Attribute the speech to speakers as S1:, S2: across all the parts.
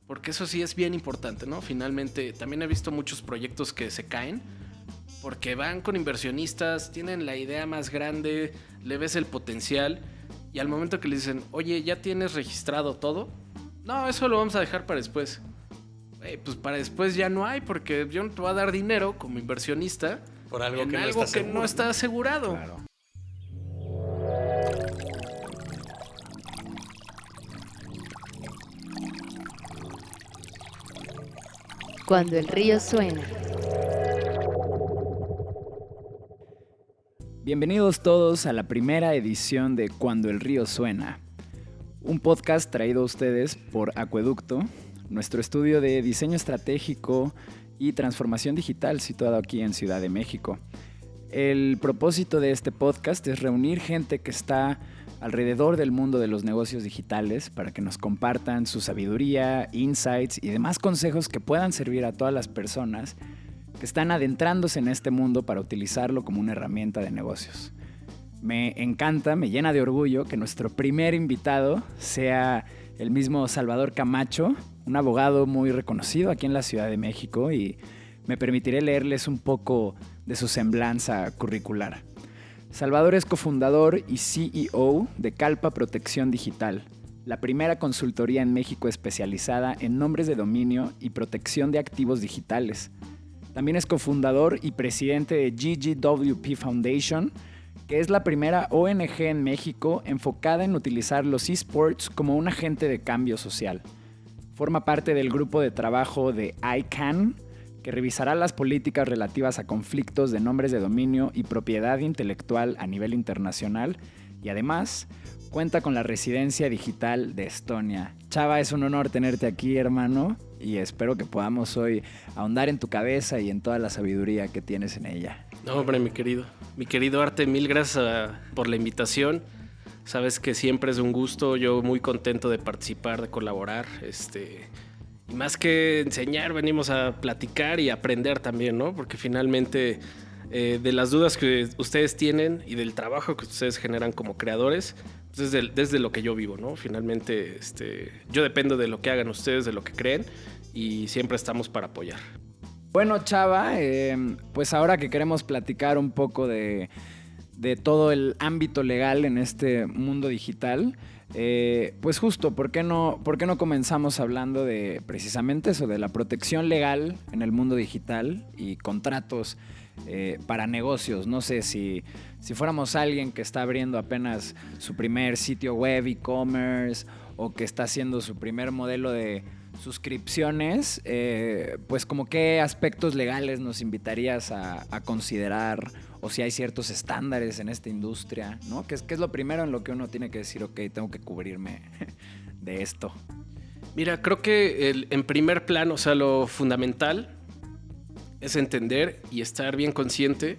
S1: porque eso sí es bien importante, ¿no? Finalmente, también he visto muchos proyectos que se caen porque van con inversionistas, tienen la idea más grande, le ves el potencial y al momento que le dicen, oye, ¿ya tienes registrado todo? No, eso lo vamos a dejar para después. Pues para después ya no hay, porque yo no te voy a dar dinero como inversionista
S2: por algo
S1: en
S2: que
S1: algo que no está asegurado.
S3: Claro.
S4: Cuando el río suena.
S3: Bienvenidos todos a la primera edición de Cuando el río suena, un podcast traído a ustedes por Acueducto, nuestro estudio de diseño estratégico y transformación digital situado aquí en Ciudad de México. El propósito de este podcast es reunir gente que está alrededor del mundo de los negocios digitales para que nos compartan su sabiduría, insights y demás consejos que puedan servir a todas las personas que están adentrándose en este mundo para utilizarlo como una herramienta de negocios. Me encanta, me llena de orgullo que nuestro primer invitado sea el mismo Salvador Camacho, un abogado muy reconocido aquí en la Ciudad de México, y me permitiré leerles un poco de su semblanza curricular. Salvador es cofundador y CEO de Calpa Protección Digital, la primera consultoría en México especializada en nombres de dominio y protección de activos digitales. También es cofundador y presidente de GGWP Foundation, que es la primera ONG en México enfocada en utilizar los esports como un agente de cambio social. Forma parte del grupo de trabajo de ICANN, que revisará las políticas relativas a conflictos de nombres de dominio y propiedad intelectual a nivel internacional, y además cuenta con la residencia digital de Estonia. Chava, es un honor tenerte aquí, hermano, y espero que podamos hoy ahondar en tu cabeza y en toda la sabiduría que tienes en ella.
S1: No, hombre, mi querido Arte, mil gracias por la invitación. Sabes que siempre es un gusto, yo muy contento de participar, de colaborar, y más que enseñar, venimos a platicar y aprender también, ¿no? Porque finalmente de las dudas que ustedes tienen y del trabajo que ustedes generan como creadores, pues desde lo que yo vivo, ¿no? Finalmente yo dependo de lo que hagan ustedes, de lo que creen, y siempre estamos para apoyar.
S3: Bueno, Chava, pues ahora que queremos platicar un poco de todo el ámbito legal en este mundo digital, pues justo, ¿por qué no comenzamos hablando de precisamente eso, de la protección legal en el mundo digital y contratos para negocios? No sé, si fuéramos alguien que está abriendo apenas su primer sitio web, e-commerce, o que está haciendo su primer modelo de suscripciones, pues como qué aspectos legales nos invitarías a considerar, o si hay ciertos estándares en esta industria, ¿no? ¿Qué es lo primero en lo que uno tiene que decir, ok, tengo que cubrirme de esto?
S1: Mira, creo que en primer plano, o sea, lo fundamental es entender y estar bien consciente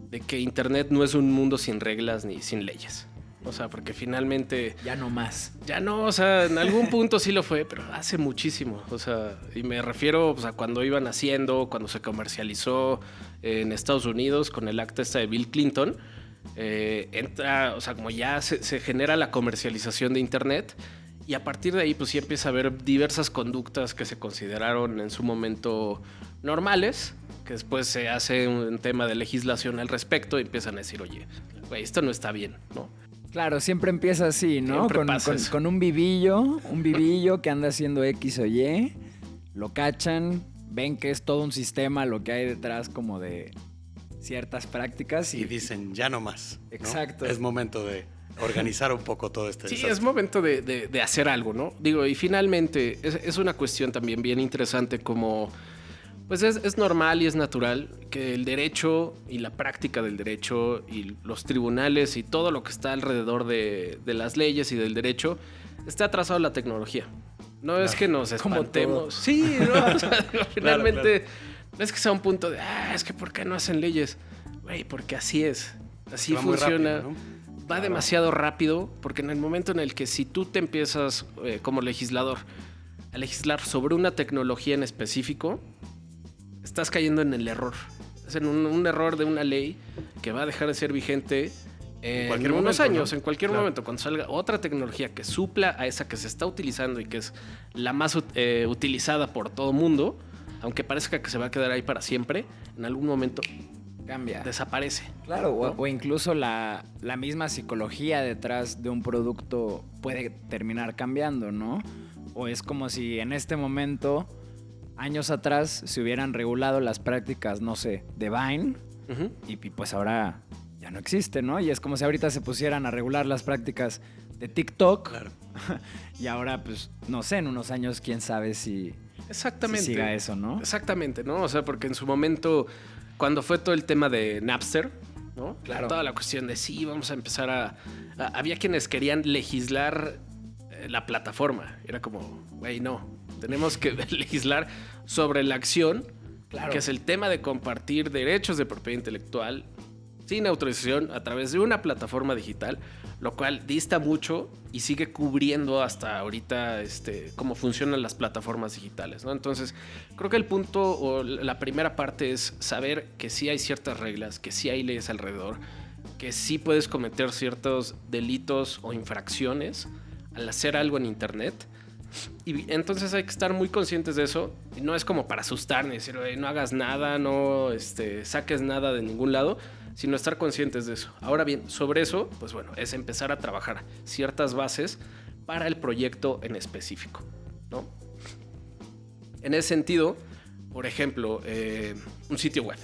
S1: de que Internet no es un mundo sin reglas ni sin leyes. O sea, porque finalmente...
S3: Ya no más.
S1: Ya no, o sea, en algún punto sí lo fue, pero hace muchísimo. O sea, y me refiero pues, a cuando iban haciendo, cuando se comercializó en Estados Unidos con el acta esta de Bill Clinton. Entra, o sea, como ya se genera la comercialización de Internet, y a partir de ahí pues sí empieza a haber diversas conductas que se consideraron en su momento normales, que después se hace un tema de legislación al respecto y empiezan a decir, oye, güey, esto no está bien, ¿no?
S3: Claro, siempre empieza así, ¿no? Con un vivillo que anda haciendo X o Y, lo cachan, ven que es todo un sistema lo que hay detrás como de ciertas prácticas.
S2: Y dicen, ya no más, ¿no?
S3: Exacto.
S2: Es momento de organizar un poco todo este
S1: Sí,
S2: desastre.
S1: es momento de hacer algo, ¿no? Digo, y finalmente es una cuestión también bien interesante como... Pues es normal y es natural que el derecho y la práctica del derecho y los tribunales y todo lo que está alrededor de las leyes y del derecho esté atrasado la tecnología. No es que nos espantemos. Sí, ¿no? O sea, digo, finalmente no es que sea un punto de, es que ¿por qué no hacen leyes? Güey, porque así es. Así funciona.
S2: Rápido, ¿no?
S1: Va demasiado rápido, porque en el momento en el que si tú te empiezas como legislador a legislar sobre una tecnología en específico, estás cayendo en el error. Es en un error de una ley que va a dejar de ser vigente en
S2: cualquier
S1: unos
S2: momento,
S1: años,
S2: ¿no?
S1: en cualquier
S2: Claro.
S1: momento, cuando salga otra tecnología que supla a esa que se está utilizando y que es la más utilizada por todo mundo, aunque parezca que se va a quedar ahí para siempre, en algún momento
S3: Cambia.
S1: desaparece.
S3: Claro,
S1: ¿no?
S3: o incluso la misma psicología detrás de un producto puede terminar cambiando, ¿no? O es como si en este momento, años atrás, se hubieran regulado las prácticas, no sé, de Vine,
S1: Ujú.
S3: y pues ahora ya no existe, ¿no? Y es como si ahorita se pusieran a regular las prácticas de TikTok,
S2: Claro.
S3: y ahora, pues, no sé, en unos años, quién sabe si
S1: Exactamente.
S3: siga eso, ¿no?
S1: Exactamente, ¿no? O sea, porque en su momento, cuando fue todo el tema de Napster, ¿no?
S3: Claro.
S1: Toda la cuestión de sí, vamos a empezar había quienes querían legislar la plataforma. Era como, güey, no. Tenemos que legislar sobre la acción,
S3: Claro.
S1: que es el tema de compartir derechos de propiedad intelectual sin autorización a través de una plataforma digital, lo cual dista mucho y sigue cubriendo hasta ahorita cómo funcionan las plataformas digitales, ¿no? Entonces, creo que el punto o la primera parte es saber que sí hay ciertas reglas, que sí hay leyes alrededor, que sí puedes cometer ciertos delitos o infracciones al hacer algo en internet. Y entonces hay que estar muy conscientes de eso. Y no es como para asustar, ni decir, no hagas nada, no saques nada de ningún lado, sino estar conscientes de eso. Ahora bien, sobre eso, pues bueno, es empezar a trabajar ciertas bases para el proyecto en específico, ¿no? En ese sentido, por ejemplo, un sitio web,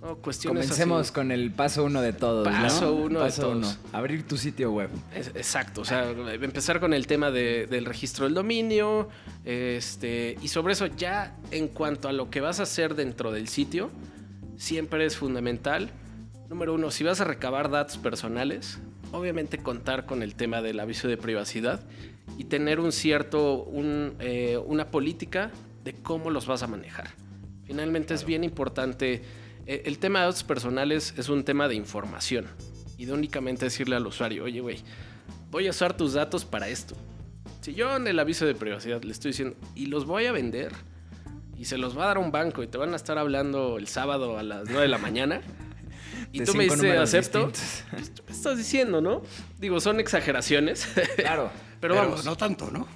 S1: ¿no? Cuestiones
S3: Comencemos
S1: así.
S3: con el paso 1 de todos, ¿no?
S1: Paso uno de
S3: Paso
S1: todos.
S3: 1. Abrir tu sitio web.
S1: Exacto, o sea, empezar con el tema del registro del dominio, y sobre eso ya en cuanto a lo que vas a hacer dentro del sitio, siempre es fundamental. Número 1, si vas a recabar datos personales, obviamente contar con el tema del aviso de privacidad y tener una política de cómo los vas a manejar. Finalmente es bien importante. El tema de datos personales es un tema de información y de únicamente decirle al usuario, oye, güey, voy a usar tus datos para esto. Si yo en el aviso de privacidad le estoy diciendo, y los voy a vender, y se los va a dar a un banco y te van a estar hablando el sábado a las 9 de la mañana, y
S3: De
S1: tú me
S3: 5
S1: dices,
S3: números
S1: acepto,
S3: distintos.
S1: pues tú me estás diciendo, ¿no? Digo, son exageraciones,
S3: Claro.
S1: pero vamos,
S2: no tanto, ¿no?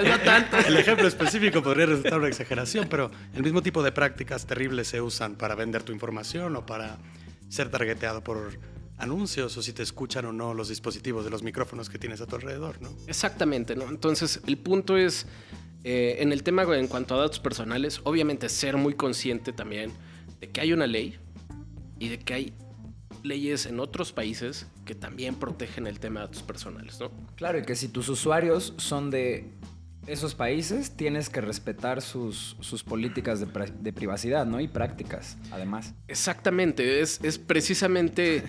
S1: no tanto.
S2: El ejemplo específico podría resultar una exageración, pero el mismo tipo de prácticas terribles se usan para vender tu información o para ser targeteado por anuncios o si te escuchan o no los dispositivos de los micrófonos que tienes a tu alrededor, ¿no?
S1: Exactamente, ¿no? Entonces, el punto es, en el tema en cuanto a datos personales, obviamente ser muy consciente también de que hay una ley y de que hay leyes en otros países que también protegen el tema de datos personales, ¿no?
S3: Claro, y que si tus usuarios son de esos países, tienes que respetar sus políticas de privacidad, ¿no? Y prácticas, además.
S1: Exactamente, es precisamente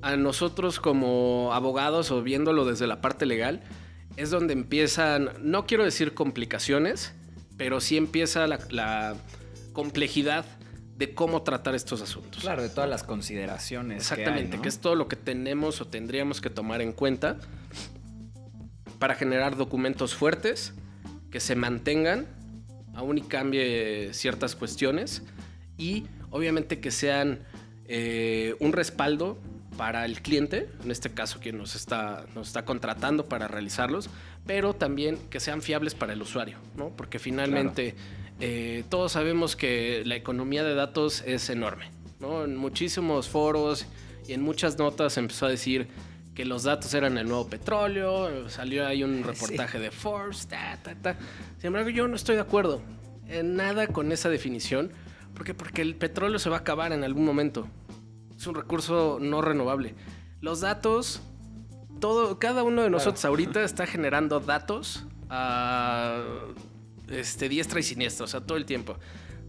S1: a nosotros como abogados o viéndolo desde la parte legal, es donde empiezan, no quiero decir complicaciones, pero sí empieza la complejidad de cómo tratar estos asuntos.
S3: Claro, de todas las consideraciones.
S1: Exactamente,
S3: que hay, ¿no?
S1: que es todo lo que tenemos o tendríamos que tomar en cuenta para generar documentos fuertes que se mantengan, aún y cambie ciertas cuestiones y obviamente que sean un respaldo para el cliente, en este caso quien nos está contratando para realizarlos, pero también que sean fiables para el usuario, ¿no? Porque finalmente todos sabemos que la economía de datos es enorme, ¿no? En muchísimos foros y en muchas notas se empezó a decir que los datos eran el nuevo petróleo, salió ahí un reportaje de Forbes, Sin embargo, yo no estoy de acuerdo en nada con esa definición, porque el petróleo se va a acabar en algún momento. Es un recurso no renovable. Los datos, cada uno de nosotros ahorita está generando datos a diestra y siniestra, o sea, todo el tiempo.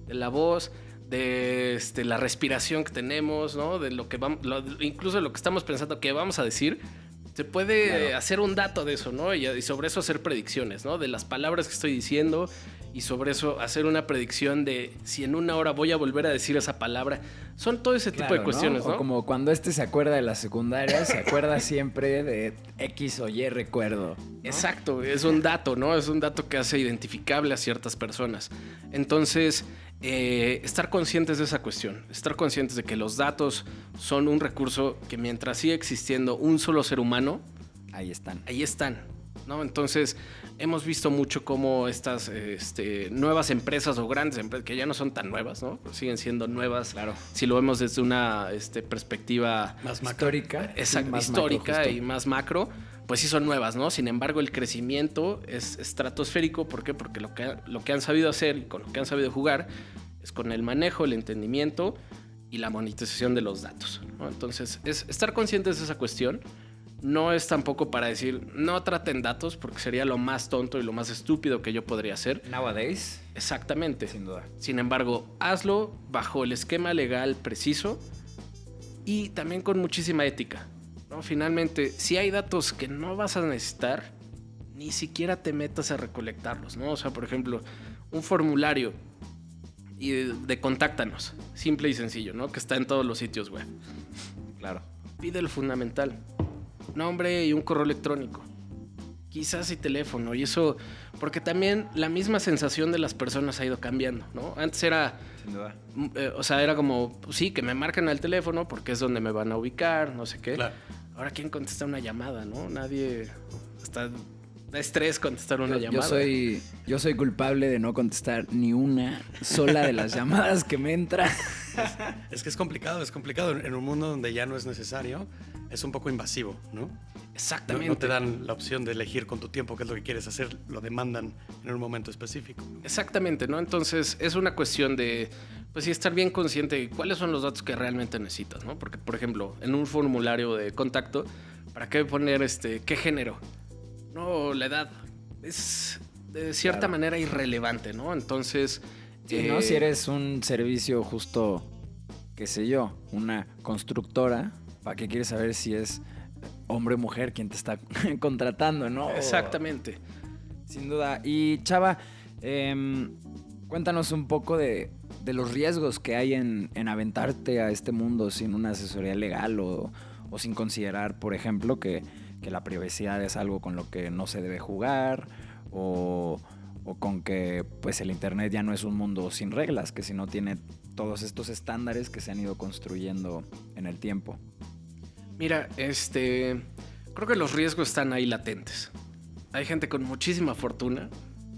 S1: De la voz, de la respiración que tenemos, ¿no? De lo que incluso de lo que estamos pensando que vamos a decir. Se puede hacer un dato de eso, ¿no? Y sobre eso hacer predicciones, ¿no? De las palabras que estoy diciendo y sobre eso hacer una predicción de si en una hora voy a volver a decir esa palabra. Son todo ese tipo de cuestiones, ¿no?
S3: O como cuando se acuerda de la secundaria, se acuerda siempre de X o Y recuerdo, ¿no?
S1: Exacto, es un dato, ¿no? Es un dato que hace identificable a ciertas personas. Entonces, estar conscientes de esa cuestión, estar conscientes de que los datos son un recurso que mientras siga existiendo un solo ser humano,
S3: Ahí están.
S1: ahí están, ¿no? Entonces, hemos visto mucho cómo estas nuevas empresas o grandes empresas, que ya no son tan nuevas, ¿no? Pero siguen siendo nuevas,
S3: Claro.
S1: si lo vemos desde una perspectiva
S2: Más macro.
S3: Histórica.
S1: exacto,
S3: sí, más
S1: histórica
S3: macro, justo.
S1: y más macro, pues sí son nuevas, ¿no? Sin embargo, el crecimiento es estratosférico. ¿Por qué? Porque lo que han sabido hacer y con lo que han sabido jugar es con el manejo, el entendimiento y la monetización de los datos, ¿no? Entonces, es estar conscientes de esa cuestión. No es tampoco para decir, no traten datos, porque sería lo más tonto y lo más estúpido que yo podría hacer.
S3: Nowadays,
S1: Exactamente.
S3: sin duda.
S1: Sin embargo, hazlo bajo el esquema legal preciso y también con muchísima ética, ¿no? Finalmente, si hay datos que no vas a necesitar, ni siquiera te metas a recolectarlos, ¿no? O sea, por ejemplo, un formulario de contáctanos, simple y sencillo, ¿no? Que está en todos los sitios web.
S3: Claro.
S1: Pide lo fundamental: nombre y un correo electrónico. Quizás y teléfono. Y eso, porque también la misma sensación de las personas ha ido cambiando, ¿no? Antes era,
S3: Sin duda.
S1: o sea, era como, pues sí, que me marquen al teléfono porque es donde me van a ubicar, no sé qué.
S2: Claro.
S1: Ahora, ¿quién contesta una llamada, no? Nadie. Da estrés contestar una llamada.
S3: Yo soy culpable de no contestar ni una sola de las llamadas que me entran.
S2: Es que es complicado. En un mundo donde ya no es necesario, es un poco invasivo, ¿no?
S1: Exactamente.
S2: No te dan la opción de elegir con tu tiempo qué es lo que quieres hacer, lo demandan en un momento específico.
S1: Exactamente, ¿no? Entonces es una cuestión de, pues sí, estar bien consciente de cuáles son los datos que realmente necesitas, ¿no? Porque, por ejemplo, en un formulario de contacto, ¿para qué poner qué género? No, la edad. Es de cierta
S3: Claro.
S1: manera irrelevante, ¿no? Entonces...
S3: Sí, ¿no? Si eres un servicio justo, qué sé yo, una constructora, ¿para qué quieres saber si es hombre o mujer quien te está contratando, no?
S1: Exactamente.
S3: Sin duda. Y Chava, cuéntanos un poco de los riesgos que hay en aventarte a este mundo sin una asesoría legal o sin considerar, por ejemplo, que la privacidad es algo con lo que no se debe jugar o con que pues el internet ya no es un mundo sin reglas, que si no tiene todos estos estándares que se han ido construyendo en el tiempo.
S1: Mira, creo que los riesgos están ahí latentes. Hay gente con muchísima fortuna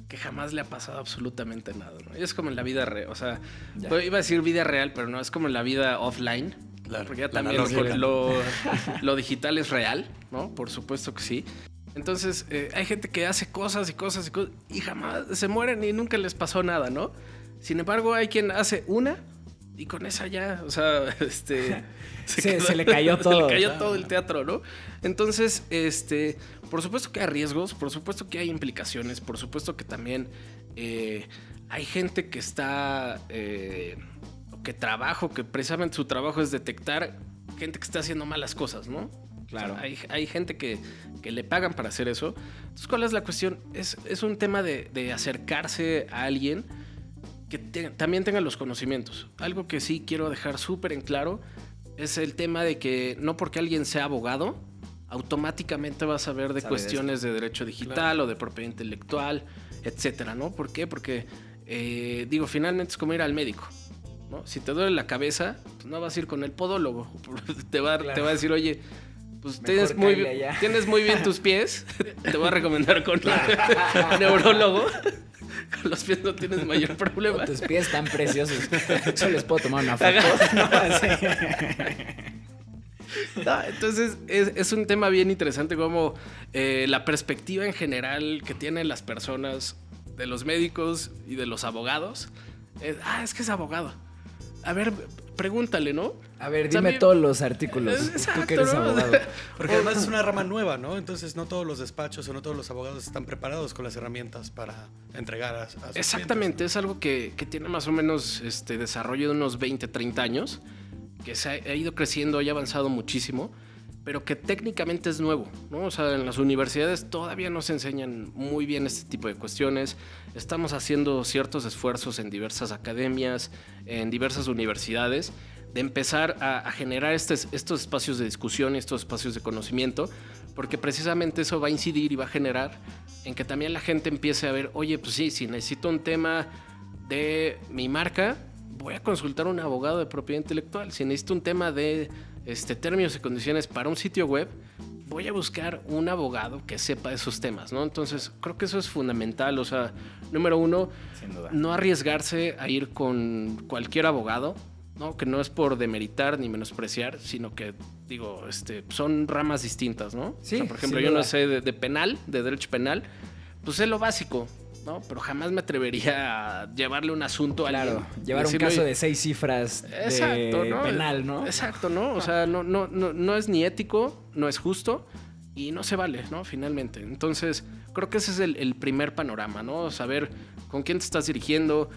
S1: que jamás le ha pasado absolutamente nada, ¿no? Y es como en la vida real, o sea,
S3: Ya.
S1: iba a decir vida real, pero no, es como en la vida offline.
S2: Claro,
S1: Porque ya
S2: la
S1: también
S2: analógica.
S1: lo digital es real, ¿no? Por supuesto que sí. Entonces, hay gente que hace cosas y cosas y cosas y jamás se mueren y nunca les pasó nada, ¿no? Sin embargo, hay quien hace una y con esa ya, o sea,
S3: Se le cayó todo.
S1: Se le cayó todo el teatro, ¿no? Entonces, por supuesto que hay riesgos, por supuesto que hay implicaciones, por supuesto que también hay gente que está, que trabaja, que precisamente su trabajo es detectar gente que está haciendo malas cosas, ¿no?
S3: Claro.
S1: O sea, hay gente que le pagan para hacer eso. Entonces, ¿cuál es la cuestión? Es un tema de acercarse a alguien que también tenga los conocimientos. Algo que sí quiero dejar súper en claro es el tema de que no porque alguien sea abogado, automáticamente va a saber de
S3: Sabe
S1: cuestiones de derecho digital o de propiedad intelectual, etcétera, ¿no? ¿Por qué? Porque, finalmente es como ir al médico, ¿no? Si te duele la cabeza, pues no vas a ir con el podólogo. Te va a decir, oye, pues
S3: Mejor cáele allá.
S1: tienes muy bien tus pies, te voy a recomendar con un neurólogo. Con los pies no tienes mayor problema.
S3: Tus pies están preciosos. Yo les puedo tomar una foto. No, sí.
S1: No, entonces es un tema bien interesante como la perspectiva en general que tienen las personas de los médicos y de los abogados. Es que es abogado. A ver, pregúntale, ¿no?
S3: A ver,
S1: O sea,
S3: dime todos los artículos.
S1: Exacto,
S3: Tú que eres
S1: ¿no?
S3: abogado.
S2: Porque además es una rama nueva, ¿no? Entonces no todos los despachos o no todos los abogados están preparados con las herramientas para entregar a sus
S1: Exactamente,
S2: clientes.
S1: es algo que tiene más o menos desarrollo de unos 20, 30 años, que se ha ido creciendo y ha avanzado muchísimo, pero que técnicamente es nuevo, ¿no? O sea, en las universidades todavía no se enseñan muy bien este tipo de cuestiones. Estamos haciendo ciertos esfuerzos en diversas academias, en diversas universidades, de empezar a generar estos espacios de discusión y estos espacios de conocimiento, porque precisamente eso va a incidir y va a generar en que también la gente empiece a ver, oye, pues sí, si necesito un tema de mi marca, voy a consultar a un abogado de propiedad intelectual. Si necesito un tema de términos y condiciones para un sitio web, voy a buscar un abogado que sepa de esos temas, ¿no? Entonces, creo que eso es fundamental. O sea, número uno,
S3: Sin duda.
S1: no arriesgarse a ir con cualquier abogado, ¿no? Que no es por demeritar ni menospreciar, sino que, digo, son ramas distintas, ¿no?
S3: Sí,
S1: o sea, por ejemplo,
S3: sin
S1: yo
S3: duda.
S1: no sé de penal, de derecho penal, pues sé lo básico, ¿no? Pero jamás me atrevería a llevarle un asunto a
S3: Claro,
S1: alguien.
S3: llevar un
S1: Decirle,
S3: caso
S1: "Oye,
S3: de 6 cifras
S1: exacto,
S3: de
S1: ¿no?
S3: penal, ¿no?
S1: Exacto, ¿no? O sea, no es ni ético, no es justo y no se vale, ¿no? Finalmente. Entonces, creo que ese es el primer panorama, ¿no? Saber con quién te estás dirigiendo,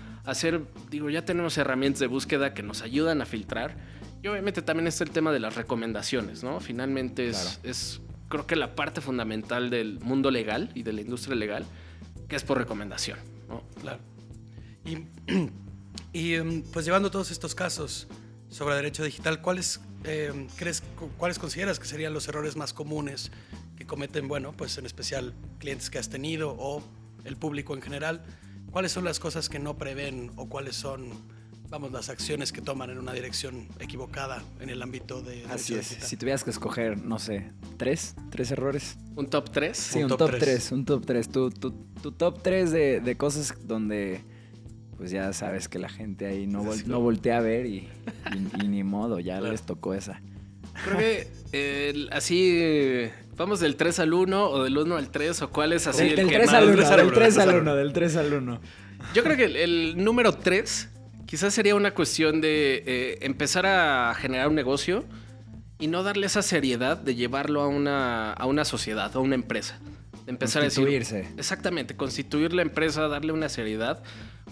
S1: ya tenemos herramientas de búsqueda que nos ayudan a filtrar. Y obviamente también está el tema de las recomendaciones, ¿no? Finalmente es creo que la parte fundamental del mundo legal y de la industria legal, que es por recomendación, ¿no?
S2: Claro. Pues llevando todos estos casos sobre derecho digital, ¿cuáles consideras que serían los errores más comunes que cometen, bueno, pues en especial clientes que has tenido o el público en general? ¿Cuáles son las cosas que no prevén o cuáles son, vamos, las acciones que toman en una dirección equivocada en el ámbito de
S3: Así
S2: derecho
S3: es.
S2: digital?
S3: Si tuvieras que escoger, no sé, ¿tres errores?
S1: Un top 3.
S3: Sí,
S2: Un
S3: un
S2: top
S3: top
S2: tres.
S3: 3, un top 3. Tu top 3 de cosas donde pues ya sabes que la gente ahí no voltea a ver y ni modo, ya
S2: Claro.
S3: les tocó esa.
S1: Creo que así vamos del 3 al 1 o del 1 al 3 o cuál es así
S3: Del
S1: el que
S3: 3
S1: más-
S3: al 1,
S2: del 3 al
S3: del
S2: 1,
S3: 3 al
S2: del
S3: 1, del 3 al 1.
S1: Yo creo que el número 3 quizás sería una cuestión de empezar a generar un negocio y no darle esa seriedad de llevarlo a una sociedad, a una empresa. De empezar a decir,
S3: Constituirse.
S1: exactamente, constituir la empresa, darle una seriedad.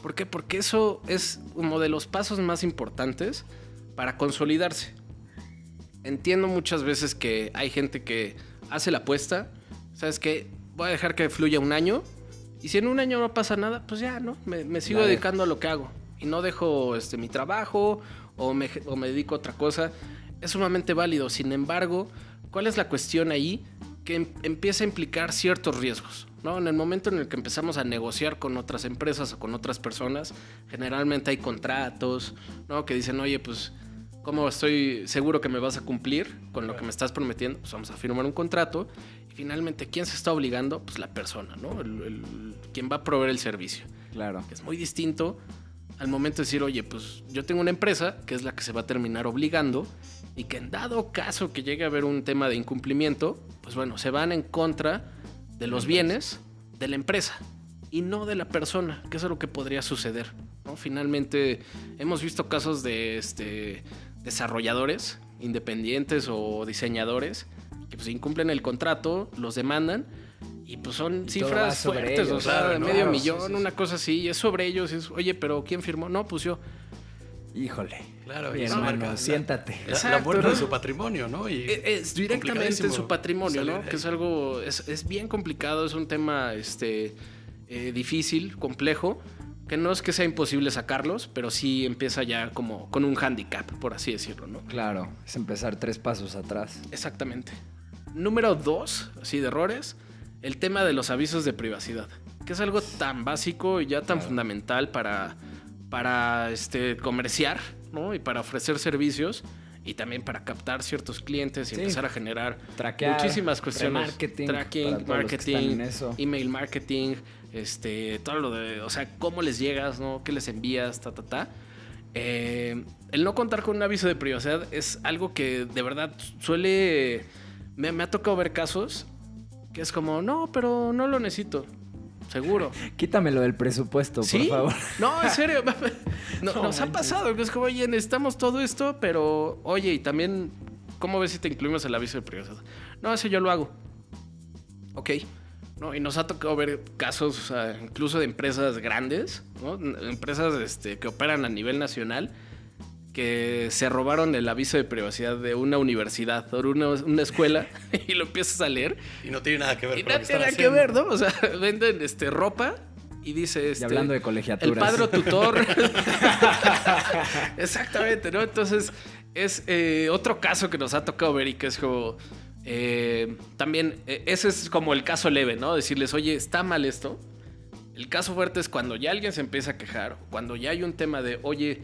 S1: ¿Por qué? Porque eso es uno de los pasos más importantes para consolidarse. Entiendo muchas veces que hay gente que hace la apuesta, ¿sabes qué? Voy a dejar que fluya un año y si en un año no pasa nada, pues ya, ¿no? Me sigo
S3: Vale.
S1: dedicando a lo que hago y no dejo mi trabajo o me dedico a otra cosa. Es sumamente válido. Sin embargo, ¿cuál es la cuestión ahí? Que empieza a implicar ciertos riesgos, ¿no? En el momento en el que empezamos a negociar con otras empresas o con otras personas, generalmente hay contratos, ¿no? Que dicen, oye, pues, ¿cómo estoy seguro que me vas a cumplir con lo que me estás prometiendo? Pues vamos a firmar un contrato. Y finalmente, ¿quién se está obligando? Pues la persona, ¿no? Quien va a proveer el servicio.
S3: Claro.
S1: Que es muy distinto al momento de decir, oye, pues yo tengo una empresa que es la que se va a terminar obligando y que en dado caso que llegue a haber un tema de incumplimiento, pues bueno, se van en contra de los bienes de la empresa y no de la persona, que eso es lo que podría suceder, ¿no? Finalmente hemos visto casos de desarrolladores independientes o diseñadores que pues incumplen el contrato, los demandan y pues son
S3: va
S1: cifras
S3: sobre
S1: fuertes,
S3: ellos,
S1: o sea,
S2: claro, ¿no?
S1: medio
S2: Claro,
S1: millón,
S2: sí, sí,
S1: una cosa así, y es sobre ellos, y es, oye, pero ¿quién firmó? No, pues yo.
S3: Híjole.
S2: Claro,
S3: Mi
S2: y eso
S3: hermano,
S2: marca
S3: siéntate.
S2: la
S1: Exacto,
S2: muerte
S1: ¿no?
S2: de su patrimonio, ¿no? Y
S1: Es directamente en
S2: complicadísimo
S1: su patrimonio,
S2: salir
S1: ¿no?
S2: de
S1: Que
S2: ahí.
S1: es algo, es bien complicado, es un tema difícil, complejo, que no es que sea imposible sacarlos, pero sí empieza ya como con un hándicap, por así decirlo, ¿no?
S3: Claro, es empezar 3 pasos atrás.
S1: Exactamente. Número 2, así de errores, el tema de los avisos de privacidad, que es algo tan básico y ya tan fundamental para comerciar, ¿no? Y para ofrecer servicios y también para captar ciertos clientes y
S3: Sí.
S1: empezar a generar
S3: Traquear,
S1: muchísimas cuestiones.
S3: remarketing,
S1: Tracking,
S3: para todos los que están
S1: marketing,
S3: en eso.
S1: email marketing, todo lo de, o sea, cómo les llegas, ¿no? ¿Qué les envías? El no contar con un aviso de privacidad es algo que de verdad suele... Me ha tocado ver casos que es como, no, pero no lo necesito. Seguro.
S3: Quítamelo del presupuesto,
S1: ¿Sí?
S3: por favor.
S1: No, en serio. Nos ha
S3: manches.
S1: pasado. Que es como, oye, necesitamos todo esto, pero oye, y también, ¿cómo ves si te incluimos el aviso de privacidad? No, ese yo lo hago. Ok. No, y nos ha tocado ver casos, o sea, incluso de empresas grandes, ¿no? Empresas que operan a nivel nacional, que se robaron el aviso de privacidad de una universidad o una escuela y lo empiezas a leer
S2: Y no tiene nada que ver
S1: y
S2: con
S1: no
S2: lo que
S1: tiene
S2: están
S1: nada que
S2: haciendo.
S1: ver, ¿no? O sea, venden ropa y dice
S3: Y hablando de
S1: el
S3: colegiaturas.
S1: padre tutor. Exactamente, ¿no? Entonces, es otro caso que nos ha tocado ver y que es como... también, ese es como el caso leve, ¿no? Decirles, oye, está mal esto. El caso fuerte es cuando ya alguien se empieza a quejar, cuando ya hay un tema de, oye,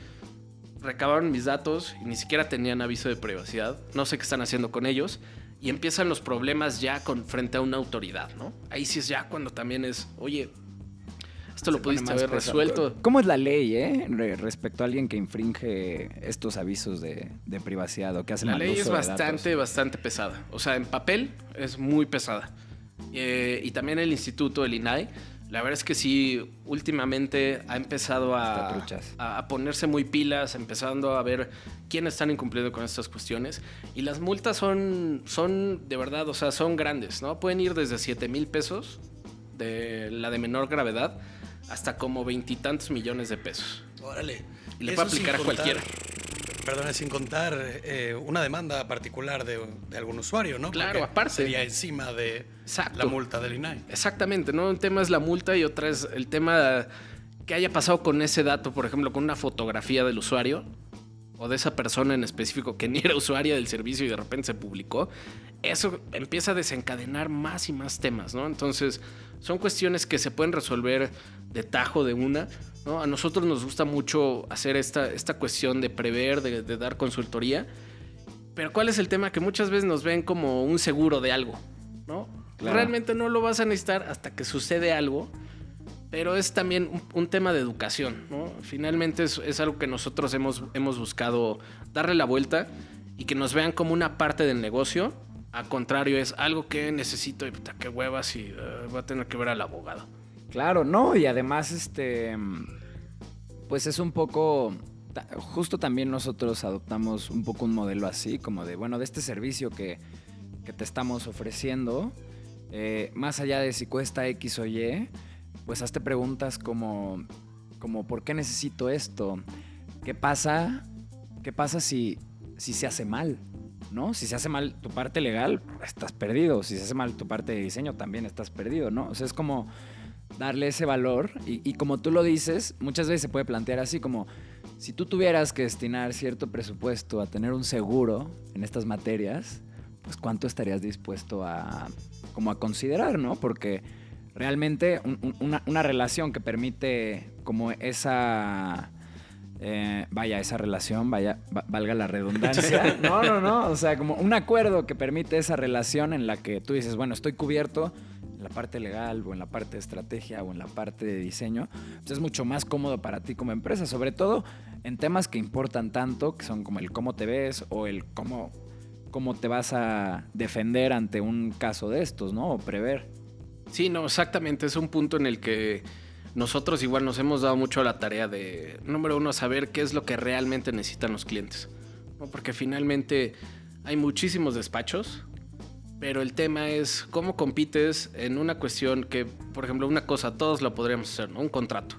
S1: recabaron mis datos y ni siquiera tenían aviso de privacidad, no sé qué están haciendo con ellos, y empiezan los problemas ya frente a una autoridad, ¿no? Ahí sí es ya cuando también es, oye, esto lo pudiste haber resuelto.
S3: ¿Cómo es la ley, respecto a alguien que infringe estos avisos de privacidad o que hace
S1: La
S3: mal
S1: ley
S3: uso
S1: es
S3: de datos?
S1: bastante pesada. O sea, en papel es muy pesada. Y también el instituto, el INAI, la verdad es que sí, últimamente ha empezado a ponerse muy pilas, empezando a ver quiénes están incumpliendo con estas cuestiones. Y las multas son de verdad, o sea, son grandes, ¿no? Pueden ir desde 7,000 pesos, de la de menor gravedad, hasta como 20 y tantos millones de pesos.
S2: Órale.
S1: Y le puede aplicar a cualquiera.
S2: Perdón, sin contar una demanda particular de algún usuario, ¿no?
S1: Claro,
S2: Porque
S1: aparte.
S2: sería encima de
S1: Exacto.
S2: la multa del INAI.
S1: Exactamente, ¿no? Un tema es la multa y otra es el tema que haya pasado con ese dato, por ejemplo, con una fotografía del usuario o de esa persona en específico que ni era usuaria del servicio y de repente se publicó. Eso empieza a desencadenar más y más temas, ¿no? Entonces, son cuestiones que se pueden resolver de tajo de una, ¿no? A nosotros nos gusta mucho hacer esta cuestión de prever, de dar consultoría. Pero ¿cuál es el tema? Que muchas veces nos ven como un seguro de algo, ¿no?
S3: Claro.
S1: Realmente no lo vas a necesitar hasta que sucede algo, pero es también un tema de educación, ¿no? Finalmente es algo que nosotros hemos buscado darle la vuelta y que nos vean como una parte del negocio. Al contrario, es algo que necesito y puta, qué huevas y voy a tener que ver al abogado.
S3: Claro, no, y además, pues es un poco, justo también nosotros adoptamos un poco un modelo así, como de, bueno, de este servicio que te estamos ofreciendo, más allá de si cuesta X o Y, pues hazte preguntas como ¿por qué necesito esto? ¿Qué pasa si se hace mal? ¿No? Si se hace mal tu parte legal, estás perdido. Si se hace mal tu parte de diseño, también estás perdido, ¿no? O sea, es como darle ese valor y como tú lo dices, muchas veces se puede plantear así como si tú tuvieras que destinar cierto presupuesto a tener un seguro en estas materias, pues ¿cuánto estarías dispuesto a considerar, ¿no? Porque realmente una relación que permite como esa... esa relación, valga la redundancia. No. O sea, como un acuerdo que permite esa relación en la que tú dices, bueno, estoy cubierto en la parte legal o en la parte de estrategia o en la parte de diseño. Pues es mucho más cómodo para ti como empresa, sobre todo en temas que importan tanto, que son como el cómo te ves o el cómo te vas a defender ante un caso de estos, ¿no? O prever.
S1: Sí, no, exactamente. Es un punto en el que nosotros igual nos hemos dado mucho a la tarea de, número uno, saber qué es lo que realmente necesitan los clientes, ¿no? Porque finalmente hay muchísimos despachos, pero el tema es cómo compites en una cuestión que, por ejemplo, una cosa, todos la podríamos hacer, ¿no? Un contrato.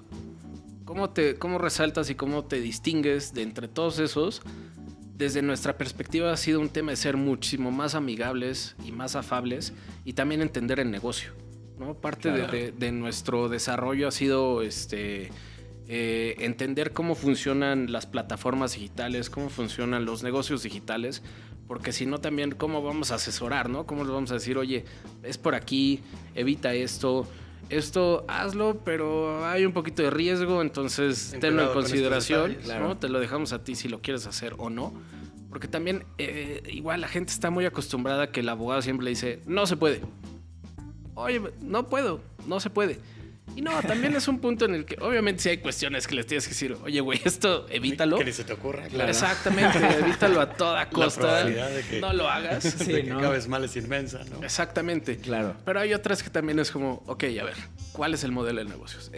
S1: ¿Cómo resaltas y cómo te distingues de entre todos esos? Desde nuestra perspectiva ha sido un tema de ser muchísimo más amigables y más afables y también entender el negocio, ¿no? Parte claro. de nuestro desarrollo ha sido entender cómo funcionan las plataformas digitales, cómo funcionan los negocios digitales, porque si no también cómo vamos a asesorar, ¿no? Cómo les vamos a decir, oye, es por aquí, evita esto hazlo, pero hay un poquito de riesgo, entonces tenlo en consideración, detalles, ¿no? Claro. Te lo dejamos a ti si lo quieres hacer o no. Porque también igual la gente está muy acostumbrada a que el abogado siempre le dice, no se puede. Oye, no puedo, no se puede. Y no, también es un punto en el que obviamente sí hay cuestiones que les tienes que decir, oye, güey, esto evítalo.
S2: Que ni se te ocurra. Claro.
S1: Exactamente, evítalo a toda costa.
S2: La probabilidad de que,
S1: no lo hagas.
S2: Sí, de que acabes mal es inmensa, ¿no?
S1: Exactamente.
S3: Claro.
S1: Pero hay otras que también es como, ok, a ver, ¿cuál es el modelo de negocios?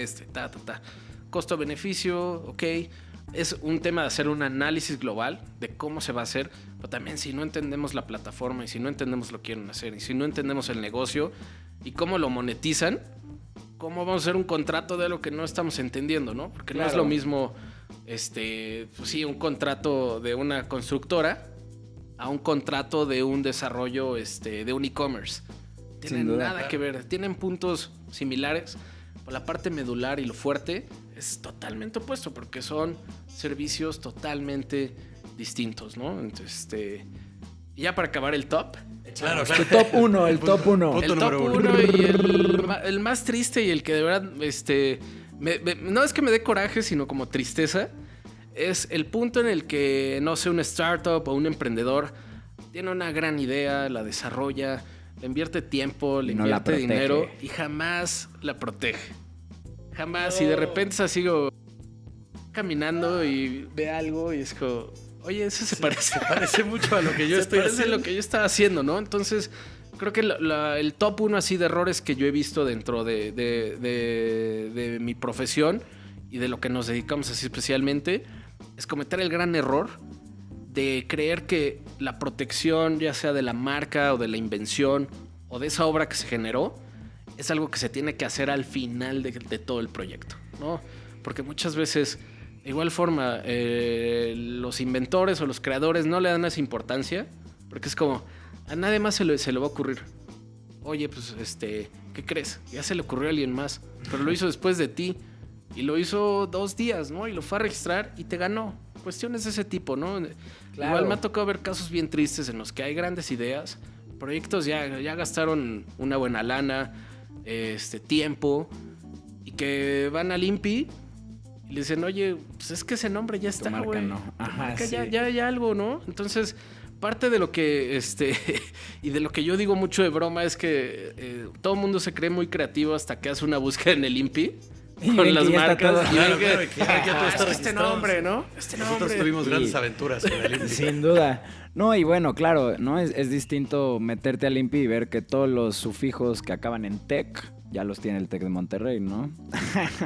S1: Costo-beneficio, ok. Es un tema de hacer un análisis global de cómo se va a hacer, pero también si no entendemos la plataforma y si no entendemos lo que quieren hacer y si no entendemos el negocio y cómo lo monetizan, ¿cómo vamos a hacer un contrato de lo que no estamos entendiendo, no? Porque claro. No es lo mismo, pues sí, un contrato de una constructora a un contrato de un desarrollo de un e-commerce. Tienen nada que ver, tienen puntos similares, pero la parte medular y lo fuerte es totalmente opuesto porque son servicios totalmente distintos, ¿no? Entonces, Y ya para acabar el top.
S2: Claro,
S3: Tu top 1, el top 1.
S2: Punto
S1: El top
S2: número
S1: 1 y el más triste y el que de verdad, no es que me dé coraje, sino como tristeza, es el punto en el que, no sé, un startup o un emprendedor tiene una gran idea, la desarrolla, le invierte tiempo, le
S3: No la
S1: invierte
S3: protege.
S1: dinero y jamás la protege. Jamás. Y de repente es así como caminando y ve algo y es como, oye, eso se parece.
S2: Parece mucho a lo que yo
S1: Se
S2: estoy
S1: parece a
S2: haciendo.
S1: lo que yo estaba haciendo, ¿no? Entonces, creo que el top 1 así de errores que yo he visto dentro de mi profesión y de lo que nos dedicamos así especialmente es cometer el gran error de creer que la protección, ya sea de la marca o de la invención o de esa obra que se generó, es algo que se tiene que hacer al final de todo el proyecto, ¿no? Porque muchas veces, de igual forma, los inventores o los creadores no le dan esa importancia, porque es como, a nadie más se le va a ocurrir. Oye, pues, ¿qué crees? Ya se le ocurrió a alguien más, pero lo hizo después de ti y lo hizo 2 días, ¿no? Y lo fue a registrar y te ganó. Cuestiones de ese tipo, ¿no?
S3: Claro.
S1: Igual me ha tocado ver casos bien tristes en los que hay grandes ideas, proyectos ya gastaron una buena lana, tiempo, y que van al INPI y le dicen, oye, pues es que ese nombre ya está,
S3: marca
S1: güey.
S3: no.
S1: Tu
S3: Ajá,
S1: marca
S3: sí.
S1: ya algo, ¿no? Entonces, parte de lo que, y de lo que yo digo mucho de broma es que todo el mundo se cree muy creativo hasta que hace una búsqueda en el INPI.
S3: Y ven
S1: Con
S3: que
S1: las
S3: ya está
S1: marcas.
S3: todo.
S1: Y
S2: Claro,
S1: ven
S2: claro, que todo está
S1: es que este
S2: registrado.
S1: nombre, ¿no? Este
S2: Nosotros
S1: nombre.
S2: tuvimos
S3: Y-
S2: grandes aventuras con el INPI.
S3: Sin duda. No, y bueno, claro, ¿no? Es distinto meterte al INPI y ver que todos los sufijos que acaban en TEC ya los tiene el TEC de Monterrey, ¿no?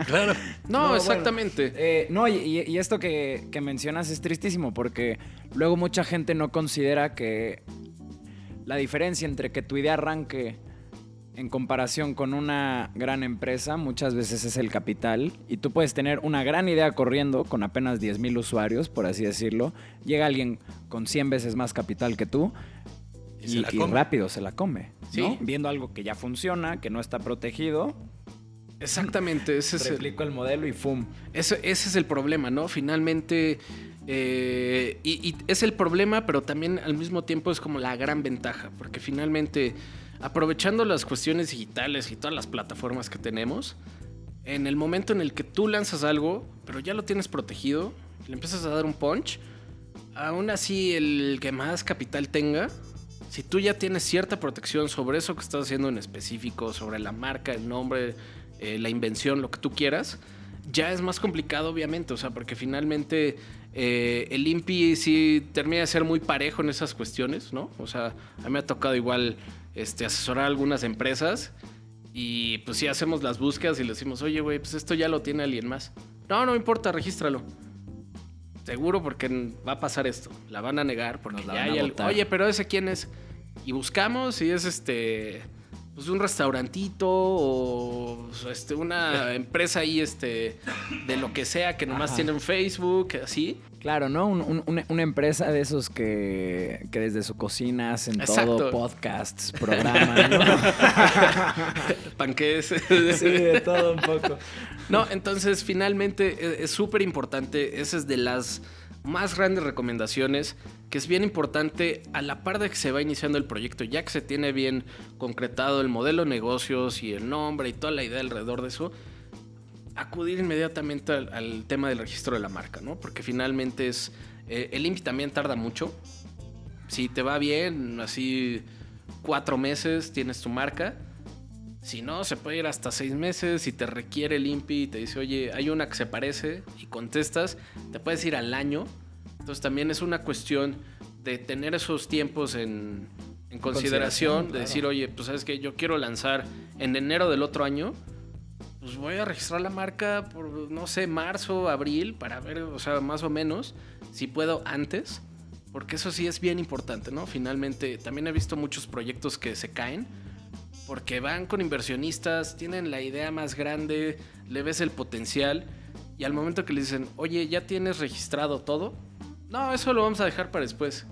S2: Claro.
S1: No,
S3: No,
S1: exactamente.
S3: No, y esto que mencionas es tristísimo porque luego mucha gente no considera que la diferencia entre que tu idea arranque en comparación con una gran empresa muchas veces es el capital y tú puedes tener una gran idea corriendo con apenas 10,000 usuarios, por así decirlo. Llega alguien con 100 veces más capital que tú
S2: Y se la
S3: y
S2: come.
S3: rápido se la come,
S1: Sí.
S3: ¿no? Viendo algo que ya funciona, que no está protegido,
S1: Exactamente. Ese es
S3: replico el modelo y ¡fum!
S1: ese es el problema, ¿no? Finalmente, y es el problema, pero también al mismo tiempo es como la gran ventaja, porque finalmente, aprovechando las cuestiones digitales y todas las plataformas que tenemos, en el momento en el que tú lanzas algo, pero ya lo tienes protegido, le empiezas a dar un punch, aún así el que más capital tenga, si tú ya tienes cierta protección sobre eso que estás haciendo en específico, sobre la marca, el nombre, la invención, lo que tú quieras, ya es más complicado, obviamente, o sea, porque finalmente el INPI sí termina de ser muy parejo en esas cuestiones, ¿no? O sea, a mí me ha tocado igual asesorar a algunas empresas y pues sí hacemos las búsquedas y le decimos, oye, güey, pues esto ya lo tiene alguien más. No importa, regístralo. Seguro porque va a pasar esto. La van a negar porque
S3: Nos la
S1: ya
S3: van a
S1: hay algo.
S3: botar.
S1: Oye, pero ese quién es. Y buscamos y es pues un restaurantito o una empresa ahí de lo que sea que nomás
S3: Ajá.
S1: tiene un Facebook, así.
S3: Claro, ¿no? Una empresa de esos que desde su cocina hacen
S1: Exacto.
S3: todo, podcasts, programas, ¿no?
S1: Panqués.
S3: Sí, de todo un poco.
S1: No, entonces finalmente es súper importante. Esa es de las más grandes recomendaciones, que es bien importante a la par de que se va iniciando el proyecto, ya que se tiene bien concretado el modelo de negocios y el nombre y toda la idea alrededor de eso, acudir inmediatamente al tema del registro de la marca, ¿no? Porque finalmente el INPI también tarda mucho. Si te va bien, así 4 meses tienes tu marca. Si no, se puede ir hasta 6 meses. Si te requiere el INPI y te dice, oye, hay una que se parece y contestas, te puedes ir al año. Entonces también es una cuestión de tener esos tiempos en consideración, de
S3: claro.
S1: decir, oye, pues sabes que yo quiero lanzar en enero del otro año, pues voy a registrar la marca por, no sé, marzo, abril, para ver, o sea, más o menos, si puedo antes, porque eso sí es bien importante, ¿no? Finalmente, también he visto muchos proyectos que se caen, porque van con inversionistas, tienen la idea más grande, le ves el potencial, y al momento que le dicen, oye, ¿ya tienes registrado todo? No, eso lo vamos a dejar para después.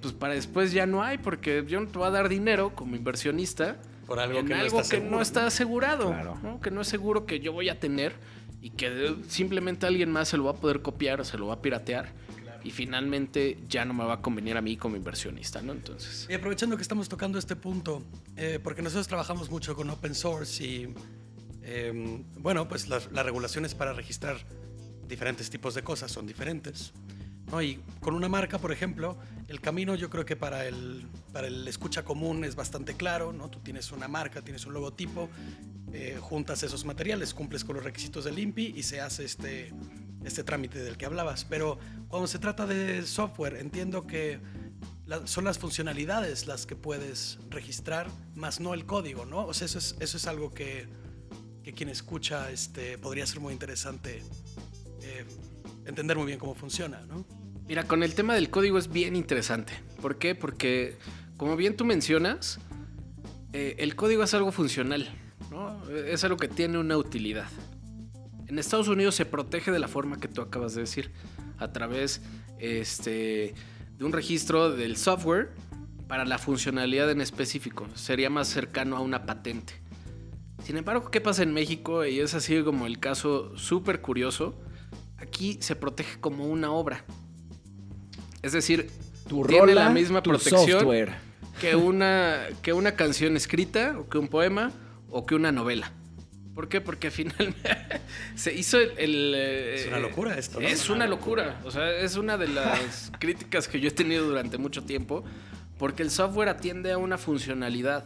S1: Pues para después ya no hay, porque yo no te voy a dar dinero como inversionista
S2: Por algo
S1: en
S2: que no
S1: algo
S2: está
S1: que
S2: seguro.
S1: no está asegurado,
S3: Claro.
S1: ¿no? Que no es seguro que yo voy a tener y que simplemente alguien más se lo va a poder copiar o se lo va a piratear. y finalmente ya no me va a convenir a mí como inversionista, ¿no? Entonces...
S2: Y aprovechando que estamos tocando este punto, porque nosotros trabajamos mucho con open source y, bueno, pues las regulaciones para registrar diferentes tipos de cosas son diferentes, ¿no? Y con una marca, por ejemplo, el camino yo creo que para el escucha común es bastante claro, ¿no? Tú tienes una marca, tienes un logotipo, juntas esos materiales, cumples con los requisitos del INPI y se hace este trámite del que hablabas. Pero cuando se trata de software, entiendo que son las funcionalidades las que puedes registrar, más no el código, ¿no? O sea, eso es algo que quien escucha podría ser muy interesante entender muy bien cómo funciona, ¿no?
S1: Mira, con el tema del código es bien interesante. ¿Por qué? Porque, como bien tú mencionas, el código es algo funcional, ¿no? Es algo que tiene una utilidad. En Estados Unidos se protege de la forma que tú acabas de decir, a través de un registro del software para la funcionalidad en específico. Sería más cercano a una patente. Sin embargo, ¿qué pasa en México? Y es así como el caso súper curioso. Aquí se protege como una obra. Es decir, tiene la misma protección
S3: software.
S1: que una canción escrita, o que un poema, o que una novela. ¿Por qué? Porque finalmente se hizo
S2: es una locura esto, ¿no?
S1: Es una locura. O sea, es una de las críticas que yo he tenido durante mucho tiempo, porque el software atiende a una funcionalidad,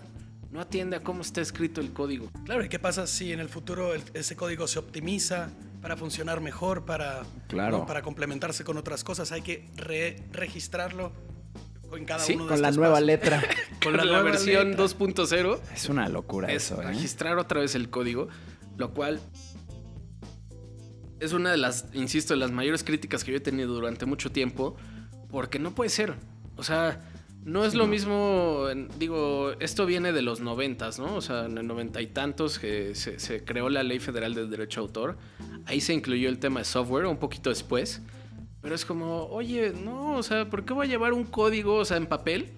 S1: no atiende a cómo está escrito el código.
S2: Claro, ¿y qué pasa si en el futuro ese código se optimiza para funcionar mejor,
S3: claro,
S2: ¿no? Para complementarse con otras cosas? Hay que registrarlo en cada uno de estos
S3: con la nueva
S2: pasos.
S3: letra.
S1: Con la versión 2.0
S3: Es una locura
S1: es
S3: eso, ¿eh?
S1: registrar otra vez el código, lo cual es una de las, insisto, de las mayores críticas que yo he tenido durante mucho tiempo, porque no puede ser. O sea, no es lo mismo, digo, esto viene de los 90s, ¿no? O sea, en el 90 y tantos que se creó la Ley Federal del Derecho a Autor. Ahí se incluyó el tema de software un poquito después. Pero es como, oye, no, o sea, ¿por qué voy a llevar un código, o sea, en papel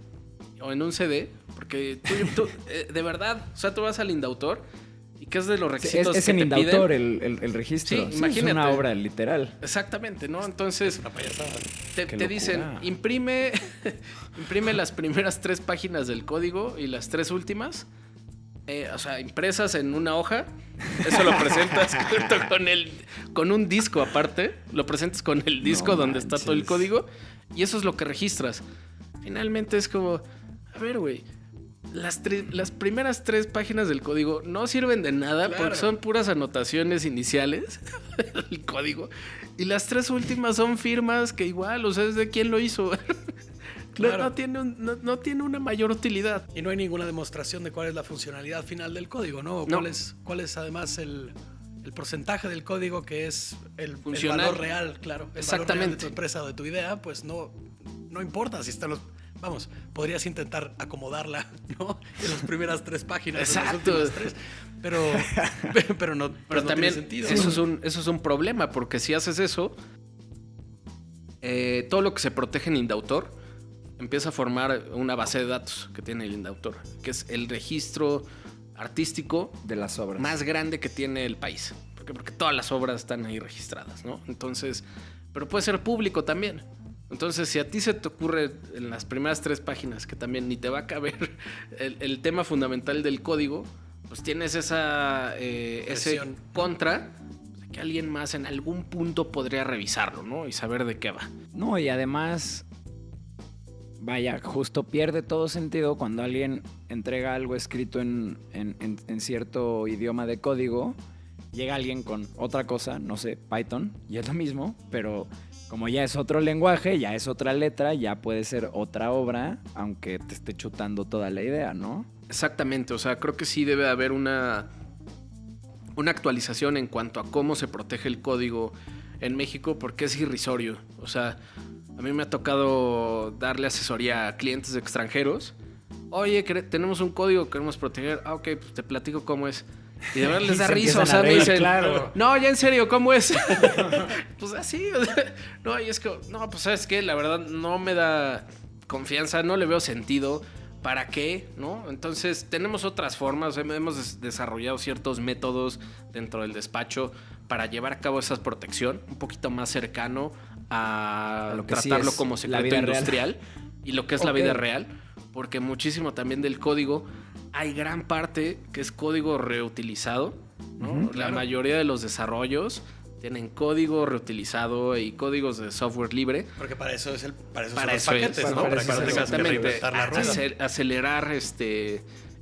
S1: o en un CD? Porque tú de verdad, o sea, tú vas al Indautor y ¿qué es de los requisitos
S3: es
S1: que
S3: en
S1: te
S3: Indautor
S1: piden?
S3: el registro.
S1: Sí,
S3: Sí,
S1: imagínate.
S3: es una obra literal.
S1: Exactamente, ¿no? Entonces
S2: Una payasada.
S1: te dicen, imprime las primeras 3 páginas del código y las 3 últimas, o sea, impresas en una hoja. Eso lo presentas con un disco aparte. Lo presentas con el disco donde está todo el código. Y eso es lo que registras. Finalmente es como, a ver, güey, las primeras 3 páginas del código no sirven de nada, claro, porque son puras anotaciones iniciales del código. Y las 3 últimas son firmas que igual, o sea, es de quién lo hizo. Claro. No tiene una mayor utilidad.
S2: Y no hay ninguna demostración de cuál es la funcionalidad final del código, ¿no? ¿Cuál es además el porcentaje del código que es el valor real, claro? El
S1: Exactamente.
S2: valor real de tu empresa o de tu idea, pues no importa si están los... Vamos, podrías intentar acomodarla, ¿no? En las primeras 3 páginas.
S1: Exacto.
S2: En las últimas 3, pero no
S1: también
S2: tiene sentido.
S1: Eso es un problema, porque si haces eso, todo lo que se protege en Indautor empieza a formar una base de datos que tiene el Indautor, que es el registro artístico
S3: de las obras
S1: más grande que tiene el país. ¿Por qué? Porque todas las obras están ahí registradas, ¿no? Entonces, pero puede ser público también. Entonces, si a ti se te ocurre en las primeras 3 páginas que también ni te va a caber el tema fundamental del código, pues tienes ese contra de que alguien más en algún punto podría revisarlo, ¿no? Y saber de qué va.
S3: No, y además, vaya, justo pierde todo sentido cuando alguien entrega algo escrito en cierto idioma de código. Llega alguien con otra cosa, no sé, Python, y es lo mismo, pero como ya es otro lenguaje, ya es otra letra, ya puede ser otra obra, aunque te esté chutando toda la idea, ¿no?
S1: Exactamente, o sea, creo que sí debe haber una actualización en cuanto a cómo se protege el código en México, porque es irrisorio. O sea, a mí me ha tocado darle asesoría a clientes extranjeros. Oye, tenemos un código que queremos proteger. Ah, ok, pues te platico cómo es. Y de verdad les da risa, o sea, me dicen, claro, no, ya en serio, ¿cómo es? Pues así, o sea, no, y es que, no, pues ¿sabes qué? La verdad no me da confianza, no le veo sentido. ¿Para qué? ¿No? Entonces tenemos otras formas, hemos desarrollado ciertos métodos dentro del despacho para llevar a cabo esa protección, un poquito más cercano a
S3: lo que sí
S1: tratarlo
S3: es
S1: como
S3: la
S1: secreto
S3: vida
S1: industrial y lo que es la
S3: Ok.
S1: vida real, porque muchísimo también del código hay gran parte que es código reutilizado, ¿no? La mayoría de los desarrollos tienen código reutilizado y códigos de software libre.
S2: Porque para eso son los
S1: Para eso
S2: paquetes,
S1: es,
S2: ¿no? Para que no tengas que
S1: exactamente,
S2: reinventar la rueda.
S1: acelerar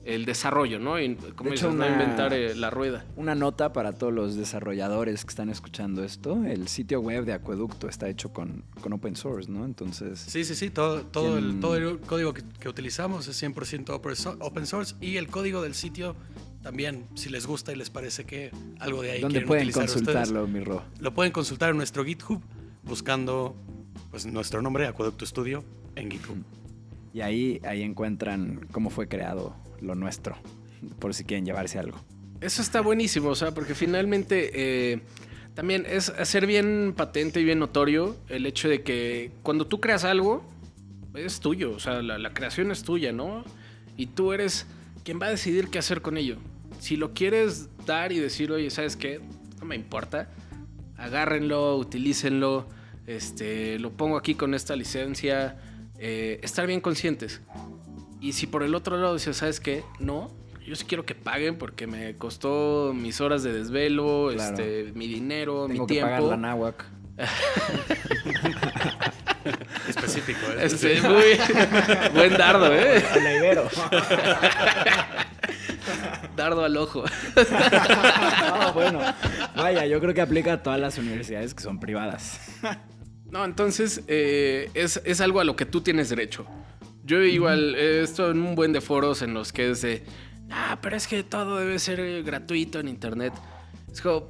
S1: el desarrollo, ¿no? Y, como
S3: De
S1: dices,
S3: hecho,
S1: no inventar la rueda.
S3: Una nota para todos los desarrolladores que están escuchando esto. El sitio web de Acueducto está hecho con open source, ¿no? Entonces,
S2: Sí. Todo el código que utilizamos es 100% open source y el código del sitio también, si les gusta y les parece que algo de ahí
S3: ¿dónde
S2: quieren
S3: pueden
S2: utilizar
S3: consultarlo,
S2: ustedes,
S3: mi Ro?
S2: lo pueden consultar en nuestro GitHub buscando pues nuestro nombre, Acueducto Studio, en GitHub.
S3: Y ahí encuentran cómo fue creado lo nuestro, por si quieren llevarse algo.
S1: Eso está buenísimo, o sea, porque finalmente también es hacer bien patente y bien notorio el hecho de que cuando tú creas algo, es tuyo, o sea, la creación es tuya, ¿no? Y tú eres quien va a decidir qué hacer con ello. Si lo quieres dar y decir, oye, ¿sabes qué? No me importa. Agárrenlo, utilícenlo, lo pongo aquí con esta licencia. Estar bien conscientes. Y si por el otro lado dices, ¿sabes qué? No, yo sí quiero que paguen porque me costó mis horas de desvelo,
S3: Claro.
S1: Mi dinero,
S3: Tengo
S1: mi
S3: que
S1: tiempo.
S3: pagar la náhuac.
S2: Específico, ¿eh?
S1: Muy buen dardo, ¿eh?
S3: La Ibero.
S1: Dardo al ojo.
S3: No, bueno, vaya, yo creo que aplica a todas las universidades que son privadas.
S1: No, entonces es algo a lo que tú tienes derecho. Yo igual he estado en un buen de foros en los que es de, pero es que todo debe ser gratuito en internet. Es como,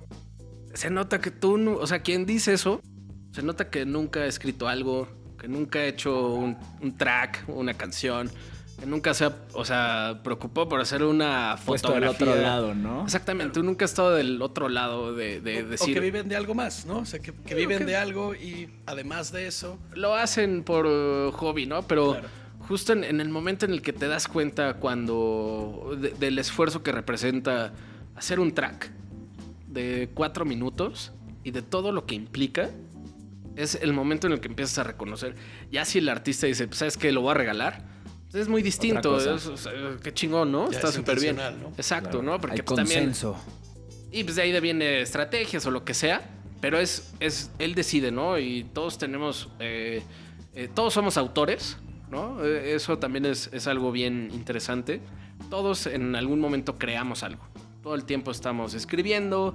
S1: se nota que tú, o sea, quien dice eso, se nota que nunca ha escrito algo, que nunca ha hecho un track, una canción, que nunca se preocupó por hacer una
S3: Puesto del
S1: fotografía.
S3: otro lado, ¿no?
S1: Exactamente, tú nunca has estado del otro lado de
S2: O
S1: decir...
S2: que viven de algo más, ¿no? O sea, que viven de algo y además de eso...
S1: Lo hacen por hobby, ¿no? Pero
S2: Claro.
S1: justo en el momento en el que te das cuenta del esfuerzo que representa hacer un track de 4 minutos y de todo lo que implica, es el momento en el que empiezas a reconocer. Ya si el artista dice, pues, ¿sabes qué? Lo voy a regalar. Pues es muy distinto.
S3: cosa.
S1: O sea, qué chingón, ¿no?
S2: Ya
S1: Está
S2: es
S1: súper bien.
S2: intencional, ¿no?
S1: Exacto,
S3: Claro.
S1: ¿no? Porque
S3: Hay
S1: pues, también...
S3: consenso.
S1: Y pues de ahí viene estrategias o lo que sea, pero él decide, ¿no? Y todos tenemos, todos somos autores, ¿no? Eso también es algo bien interesante. Todos en algún momento creamos algo. Todo el tiempo estamos escribiendo.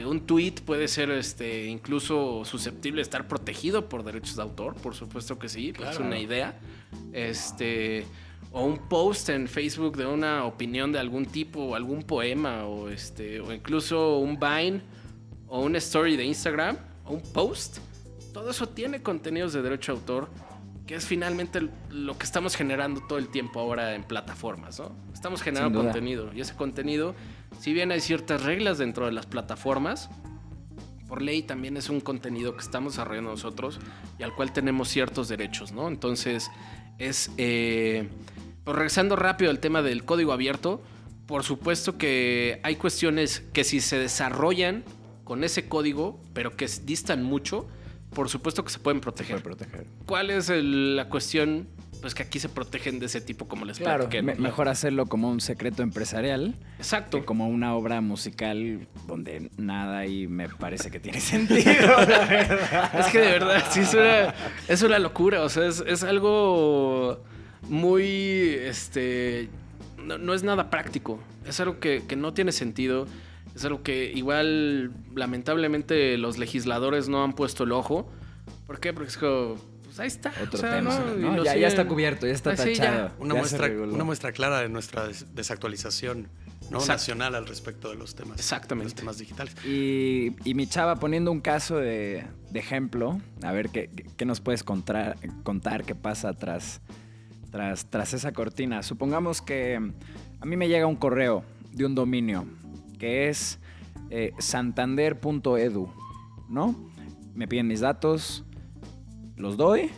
S1: Un tweet puede ser incluso susceptible de estar protegido por derechos de autor, por supuesto que sí,
S2: Claro.
S1: es una idea. O un post en Facebook de una opinión de algún tipo, o algún poema, o incluso un Vine, o una story de Instagram, o un post. Todo eso tiene contenidos de derecho de autor, que es finalmente lo que estamos generando todo el tiempo ahora en plataformas, ¿no? Estamos generando
S3: Sin duda.
S1: contenido, y ese contenido, si bien hay ciertas reglas dentro de las plataformas, por ley también es un contenido que estamos desarrollando nosotros y al cual tenemos ciertos derechos, ¿no? Entonces, pues regresando rápido al tema del código abierto, por supuesto que hay cuestiones que si se desarrollan con ese código, pero que distan mucho, por supuesto que se pueden proteger. ¿Cuál es la cuestión? Pues que aquí se protegen de ese tipo, como les
S3: Claro,
S1: platiqué, ¿no?
S3: mejor hacerlo como un secreto empresarial
S1: Exacto.
S3: que como una obra musical donde nada ahí me parece que tiene sentido.
S1: Es que de verdad, sí, es una locura. O sea, es algo muy, no es nada práctico. Es algo que no tiene sentido. Es algo que igual, lamentablemente, los legisladores no han puesto el ojo. ¿Por qué? Porque es como, pues ahí está.
S3: Otro
S1: o sea,
S3: tema.
S1: ¿no? Y
S3: ¿no?
S1: lo
S3: Ya
S1: siguen.
S3: está cubierto, ya está
S1: Ah, sí, ya.
S3: tachado.
S2: Una
S3: ya se reguló.
S2: muestra clara de nuestra desactualización, ¿no?
S1: Exacto.
S2: Nacional al respecto de los temas.
S1: Exactamente.
S2: de los temas digitales.
S3: Y mi chava, poniendo un caso de ejemplo, a ver qué nos puedes contar qué pasa tras esa cortina. Supongamos que a mí me llega un correo de un dominio que es santander.edu, ¿no? Me piden mis datos, los doy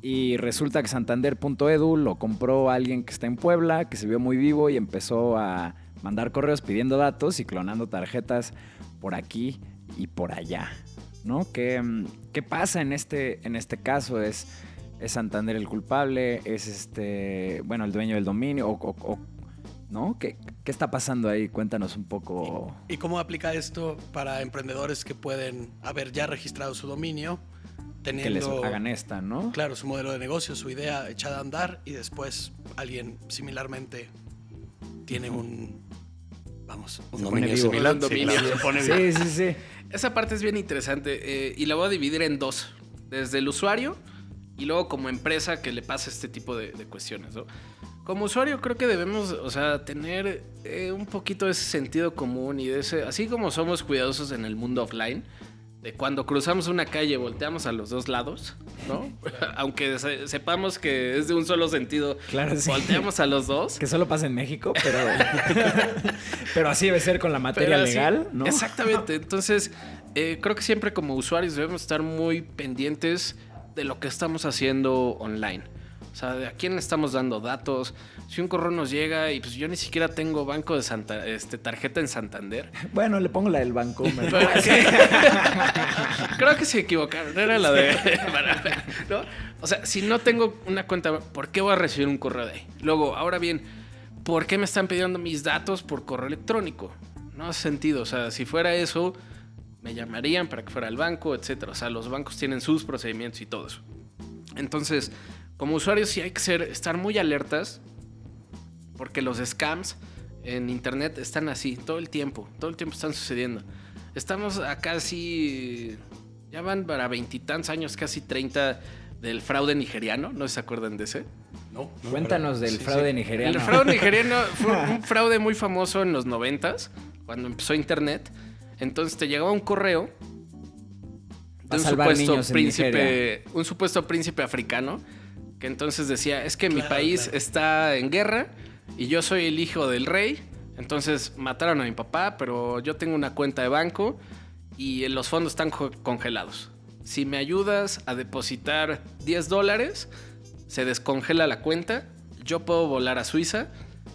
S3: y resulta que santander.edu lo compró alguien que está en Puebla, que se vio muy vivo y empezó a mandar correos pidiendo datos y clonando tarjetas por aquí y por allá, ¿no? ¿Qué pasa en este caso? ¿Es Santander el culpable? ¿Es el dueño del dominio? ¿No? ¿Qué está pasando ahí? Cuéntanos un poco.
S2: ¿Y cómo aplica esto para emprendedores que pueden haber ya registrado su dominio, teniendo,
S3: que les hagan esta, ¿no?
S2: Claro, su modelo de negocio, su idea echada a andar, y después alguien similarmente tiene un dominio similar?
S1: Un dominio.
S2: Sí, claro,
S3: Sí.
S1: Esa parte es bien interesante y la voy a dividir en dos. Desde el usuario y luego como empresa que le pasa este tipo de cuestiones, ¿no? Como usuario creo que debemos, tener un poquito de ese sentido común y de ese, así como somos cuidadosos en el mundo offline, de cuando cruzamos una calle volteamos a los dos lados, ¿no? Aunque sepamos que es de un solo sentido,
S3: claro, sí.
S1: Volteamos a los dos.
S3: Que solo pasa en México, pero así debe ser con la materia legal, ¿no?
S1: Exactamente. Entonces, creo que siempre como usuarios debemos estar muy pendientes de lo que estamos haciendo online. O sea, de a quién le estamos dando datos. Si un correo nos llega y pues yo ni siquiera tengo banco de tarjeta en Santander.
S3: Bueno, le pongo la del banco.
S1: Creo que se equivocaron. Era la de... ¿no? O sea, si no tengo una cuenta, ¿por qué voy a recibir un correo de ahí? Luego, ahora bien, ¿por qué me están pidiendo mis datos por correo electrónico? No hace sentido. O sea, si fuera eso, me llamarían para que fuera al banco, etcétera. O sea, los bancos tienen sus procedimientos y todo eso. Entonces, como usuarios sí hay que estar muy alertas porque los scams en internet están así todo el tiempo están sucediendo. Estamos a casi, ya van para 20 y tantos años, casi 30 del fraude nigeriano, ¿no se acuerdan de ese?
S2: No,
S3: Cuéntanos del fraude nigeriano.
S1: El fraude nigeriano fue un fraude muy famoso en los 90s, cuando empezó internet. Entonces te llegaba un correo de un supuesto príncipe africano que entonces decía, es que mi país está en guerra y yo soy el hijo del rey, entonces mataron a mi papá, pero yo tengo una cuenta de banco y los fondos están congelados. Si me ayudas a depositar $10, se descongela la cuenta, yo puedo volar a Suiza,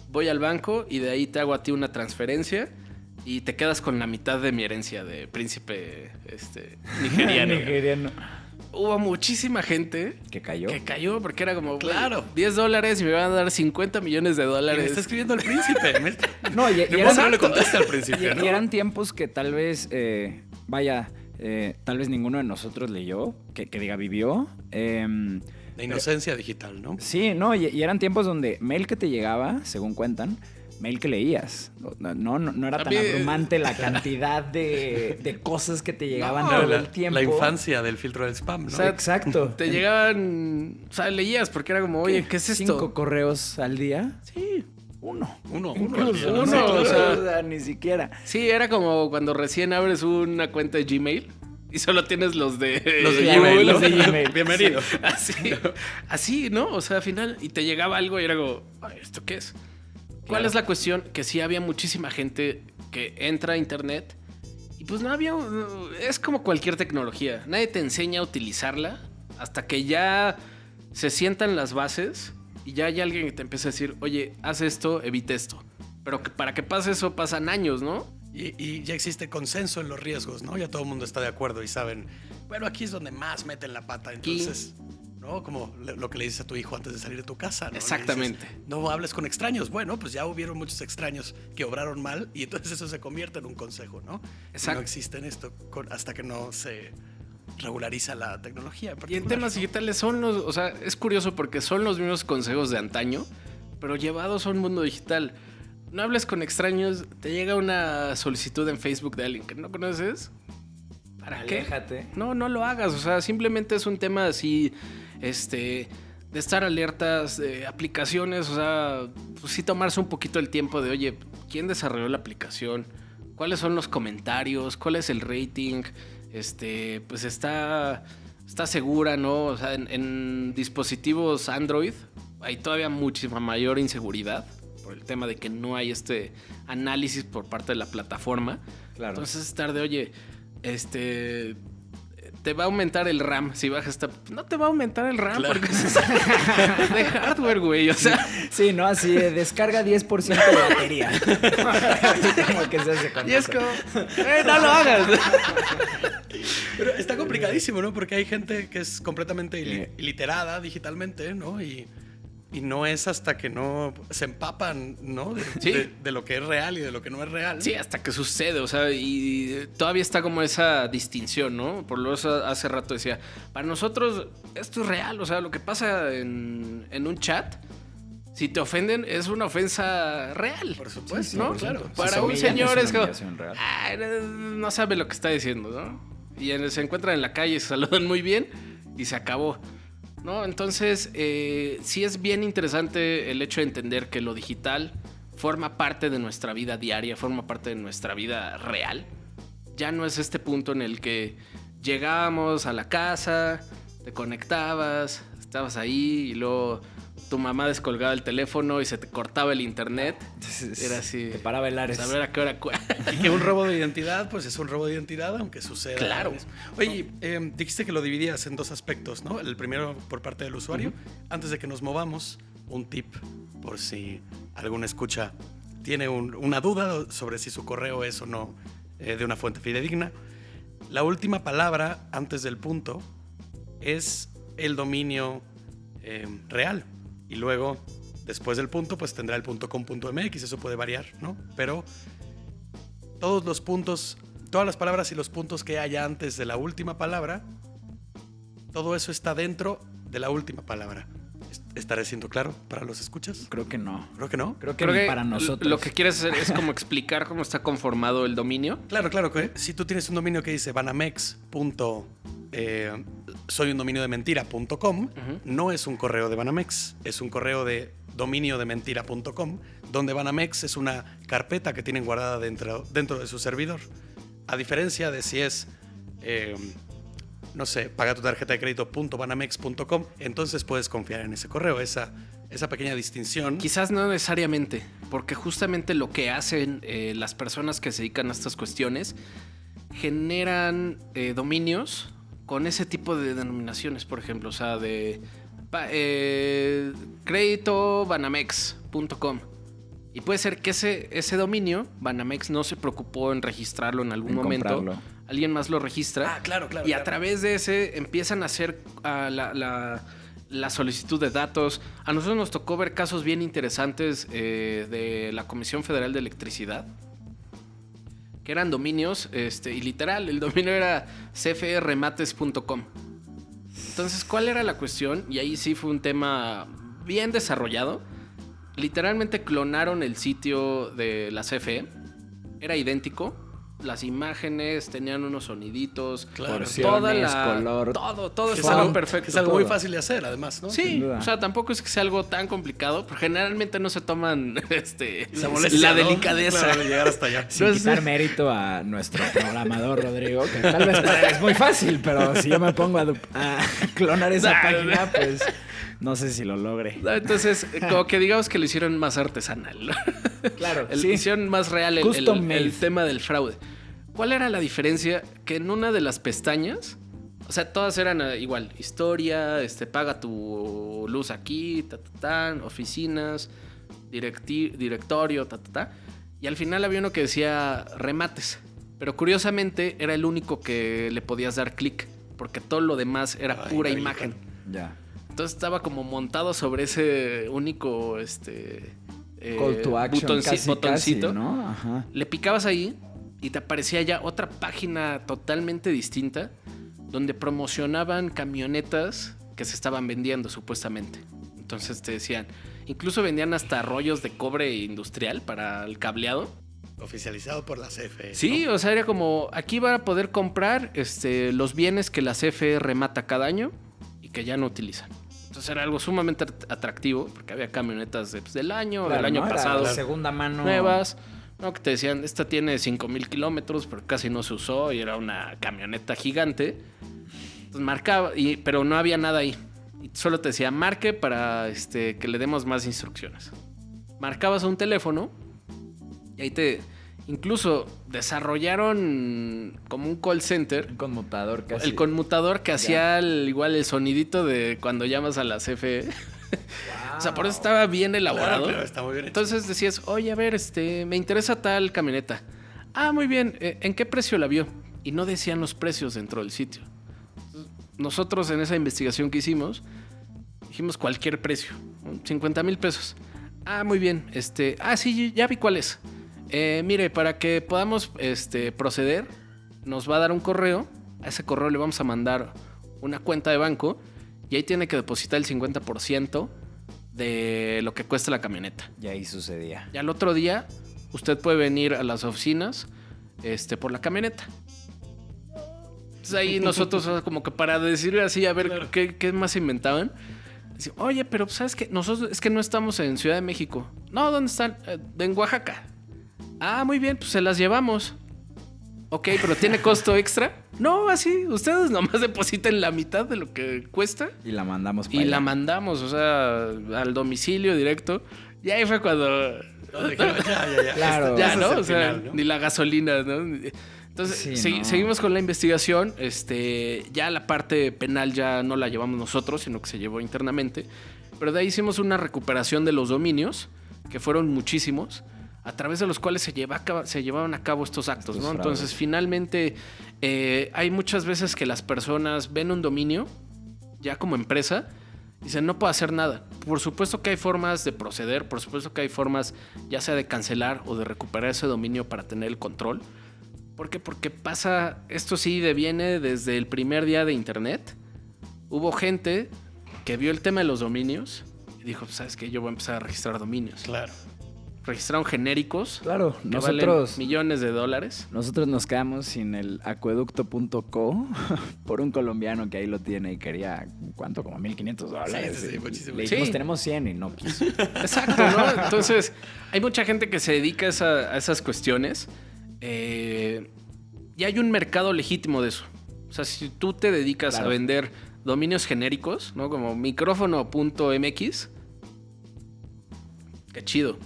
S1: voy al banco y de ahí te hago a ti una transferencia y te quedas con la mitad de mi herencia de príncipe nigeriano. Hubo muchísima gente
S3: que cayó
S1: porque era como,
S2: claro,
S1: $10 y me van a dar $50 millones.
S2: Me está escribiendo el príncipe.
S3: No, y
S2: no le contesta al príncipe, ¿no?
S3: Y eran tiempos que tal vez, tal vez ninguno de nosotros leyó, que diga vivió.
S2: De inocencia digital, ¿no?
S3: Sí, no, y eran tiempos donde mail que te llegaba, según cuentan, mail que leías. No era tan abrumante la cantidad de cosas que te llegaban todo el tiempo.
S2: La infancia del filtro del spam, ¿no?
S3: O sea, exacto.
S1: Te llegaban, leías porque era como, oye, ¿qué es esto?
S3: 5 correos al día.
S1: Sí.
S3: Uno
S1: al día.
S3: O sea, ni siquiera.
S1: Sí, era como cuando recién abres una cuenta de Gmail y solo tienes los de
S3: Gmail, los de Gmail.
S2: Bienvenido.
S1: Así, ¿no? O sea, al final, y te llegaba algo y era como, ¿esto qué es? ¿Cuál es la cuestión? Que sí había muchísima gente que entra a internet y pues no había... Es como cualquier tecnología. Nadie te enseña a utilizarla hasta que ya se sientan las bases y ya hay alguien que te empieza a decir, oye, haz esto, evita esto. Pero que para que pase eso pasan años, ¿no?
S2: Y ya existe consenso en los riesgos, ¿no? Ya todo el mundo está de acuerdo y saben, bueno, aquí es donde más meten la pata. Entonces... ¿no? Como lo que le dices a tu hijo antes de salir de tu casa, ¿no?
S1: Exactamente.
S2: Dices, no hables con extraños. Bueno, pues ya hubieron muchos extraños que obraron mal y entonces eso se convierte en un consejo, ¿no?
S1: Exacto.
S2: No existe en esto hasta que no se regulariza la tecnología.
S1: Y en temas digitales es curioso porque son los mismos consejos de antaño, pero llevados a un mundo digital. No hables con extraños, te llega una solicitud en Facebook de alguien que no conoces. ¿Para qué?
S3: Aléjate.
S1: No lo hagas. O sea, simplemente es un tema así, de estar alertas, de aplicaciones. O sea, pues sí tomarse un poquito el tiempo de, oye, ¿quién desarrolló la aplicación? ¿Cuáles son los comentarios? ¿Cuál es el rating? Pues está segura, ¿no? O sea, en dispositivos Android hay todavía muchísima mayor inseguridad por el tema de que no hay análisis por parte de la plataforma.
S3: Claro.
S1: Entonces es estar de, oye, te va a aumentar el RAM si bajas esta... No te va a aumentar el RAM porque es de hardware, güey. O sea...
S3: Sí, ¿no? Así descarga 10% de batería. Así como que se hace con
S1: Y es
S3: eso.
S1: como... no lo hagas.
S2: Pero está complicadísimo, ¿no? Porque hay gente que es completamente iliterada digitalmente, ¿no? Y no es hasta que no se empapan, ¿no? De lo que es real y de lo que no es real.
S1: Sí, hasta que sucede, o sea, y todavía está como esa distinción, ¿no? Por lo menos hace rato decía, para nosotros esto es real, o sea, lo que pasa en un chat, si te ofenden, es una ofensa real.
S2: Por supuesto,
S1: ¿no?
S2: por claro.
S1: Para un señor es como,
S3: real.
S1: no sabe lo que está diciendo, ¿no? Y se encuentran en la calle, se saludan muy bien y se acabó. ¿No? Entonces, sí es bien interesante el hecho de entender que lo digital forma parte de nuestra vida diaria, forma parte de nuestra vida real. Ya no es este punto en el que llegábamos a la casa, te conectabas, estabas ahí y luego tu mamá descolgaba el teléfono y se te cortaba el internet. Era así.
S3: Te paraba el Ares.
S1: A ver a qué hora.
S2: Y que un robo de identidad, pues es un robo de identidad, aunque suceda.
S1: Claro.
S2: Oye, dijiste que lo dividías en dos aspectos, ¿no? El primero por parte del usuario. Antes de que nos movamos, un tip por si alguna escucha tiene una duda sobre si su correo es o no de una fuente fidedigna. La última palabra antes del punto es el dominio real. Y luego, después del punto, pues tendrá el .com.mx, eso puede variar, ¿no? Pero todos los puntos, todas las palabras y los puntos que haya antes de la última palabra, todo eso está dentro de la última palabra. ¿Estaré siendo claro para los escuchas?
S3: Creo que no.
S2: Creo que no.
S3: Creo que
S1: Creo
S3: ni
S1: que
S3: para nosotros.
S1: lo que quieres hacer es como explicar cómo está conformado el dominio.
S2: Claro, que si tú tienes un dominio que dice banamex. Soy un dominio de mentira.com, no es un correo de Banamex, es un correo de dominio de mentira.com, donde Banamex es una carpeta que tienen guardada dentro de su servidor. A diferencia de si es, no sé, paga tu tarjeta de crédito.banamex.com, entonces puedes confiar en ese correo, esa pequeña distinción.
S1: Quizás no necesariamente, porque justamente lo que hacen las personas que se dedican a estas cuestiones generan dominios con ese tipo de denominaciones, por ejemplo, o sea, de crédito.banamex.com. Y puede ser que ese dominio, Banamex no se preocupó en registrarlo en algún momento.
S3: Comprarlo.
S1: Alguien más lo registra.
S2: Ah, claro.
S1: Y a través de ese empiezan a hacer la solicitud de datos. A nosotros nos tocó ver casos bien interesantes de la Comisión Federal de Electricidad, que eran dominios, y literal, el dominio era cfremates.com. Entonces, ¿cuál era la cuestión? Y ahí sí fue un tema bien desarrollado. Literalmente clonaron el sitio de la CFE. Era idéntico. Las imágenes tenían unos soniditos.
S2: Claro.
S3: Porciones, color.
S1: Todo
S2: Es
S1: estaba
S2: algo
S1: perfecto.
S2: Es algo
S3: todo.
S2: muy fácil de hacer, además, ¿no?
S1: Sí,
S3: Sin duda.
S1: o sea, tampoco es que sea algo tan complicado, pero generalmente no se toman
S2: La molestia,
S1: la
S2: ¿no?
S1: delicadeza.
S2: Claro, de llegar hasta allá.
S3: Sin quitar mérito a nuestro programador Rodrigo, que tal vez para él es muy fácil, pero si yo me pongo a clonar esa página, pues no sé si lo logre.
S1: Entonces, como que digamos que lo hicieron más artesanal, ¿no?
S3: Claro,
S1: Sí. Hicieron más real
S3: Custom made.
S1: el tema del fraude. ¿Cuál era la diferencia? Que en una de las pestañas, o sea, todas eran igual, historia, paga tu luz aquí, oficinas, directorio, y al final había uno que decía remates, pero curiosamente era el único que le podías dar clic, porque todo lo demás era pura
S2: no,
S1: imagen.
S3: Ya.
S1: Entonces estaba como montado sobre ese único
S3: Call to action, casi,
S1: botoncito.
S3: ¿no? Ajá.
S1: Le picabas ahí y te aparecía ya otra página totalmente distinta donde promocionaban camionetas que se estaban vendiendo supuestamente. Entonces te decían, incluso vendían hasta rollos de cobre industrial para el cableado.
S2: Oficializado por la CFE.
S1: Sí,
S2: ¿no?
S1: o sea, era como, aquí van a poder comprar los bienes que la CFE remata cada año y que ya no utilizan. Entonces era algo sumamente atractivo porque había camionetas del año,
S3: Claro,
S1: del año
S3: ¿no? Era
S1: pasado,
S3: segunda mano.
S1: nuevas, ¿no? Que te decían, esta tiene 5,000 kilómetros, pero casi no se usó y era una camioneta gigante. Entonces marcaba, pero no había nada ahí. Y solo te decía, marque para que le demos más instrucciones. Marcabas un teléfono y ahí Incluso desarrollaron como un call center.
S3: Un conmutador casi.
S1: El conmutador que hacía igual el sonidito de cuando llamas a la CFE. Wow. O sea, por eso estaba bien elaborado.
S2: Claro, está muy bien hecho.
S1: Entonces decías, oye, a ver, me interesa tal camioneta. Ah, muy bien. ¿En qué precio la vio? Y no decían los precios dentro del sitio. Nosotros en esa investigación que hicimos, dijimos cualquier precio. 50,000 pesos. Ah, muy bien. Sí, ya vi cuál es. Mire, para que podamos proceder, nos va a dar un correo. A ese correo le vamos a mandar una cuenta de banco y ahí tiene que depositar el 50% de lo que cuesta la camioneta.
S3: Y ahí sucedía.
S1: Y al otro día, usted puede venir a las oficinas por la camioneta. Entonces ahí nosotros, como que para decir así, a ver, claro, ¿qué más inventaban? Decimos, oye, pero ¿sabes qué? Nosotros es que no estamos en Ciudad de México. No, ¿dónde están? En Oaxaca. Ah, muy bien, pues se las llevamos. Ok, pero ¿tiene costo extra? No, así, ustedes nomás depositen la mitad de lo que cuesta.
S3: Y la mandamos para
S1: Y
S3: allá.
S1: la mandamos, o sea, al domicilio directo. Y ahí fue cuando...
S2: Ya.
S3: Claro.
S1: Ya, ¿no?
S2: Es el
S1: O sea,
S2: final, ¿no?
S1: Ni la gasolina, ¿no? Entonces,
S3: Sí, no.
S1: seguimos con la investigación. Ya la parte penal ya no la llevamos nosotros, sino que se llevó internamente. Pero de ahí hicimos una recuperación de los dominios, que fueron muchísimos, a través de los cuales se llevaban a cabo estos actos, ¿no? Entonces, finalmente, hay muchas veces que las personas ven un dominio, ya como empresa, y dicen, no puedo hacer nada. Por supuesto que hay formas de proceder, por supuesto que hay formas, ya sea de cancelar o de recuperar ese dominio para tener el control. ¿Por qué? Porque pasa, esto sí viene desde el primer día de internet. Hubo gente que vio el tema de los dominios y dijo, ¿sabes qué? Yo voy a empezar a registrar dominios.
S2: Claro.
S1: Registraron genéricos.
S3: Claro,
S1: que
S3: nosotros
S1: valen millones de dólares.
S3: Nosotros nos quedamos sin el acueducto.co por un colombiano que ahí lo tiene y quería, ¿cuánto? Como $1,500.
S2: Sí, muchísimo.
S3: Le dijimos,
S1: Sí.
S3: tenemos 100 y no quiso.
S1: Exacto, ¿no? Entonces, hay mucha gente que se dedica a esas cuestiones. Y hay un mercado legítimo de eso. O sea, si tú te dedicas
S3: Claro.
S1: a vender dominios genéricos, ¿no? Como micrófono.mx, qué chido.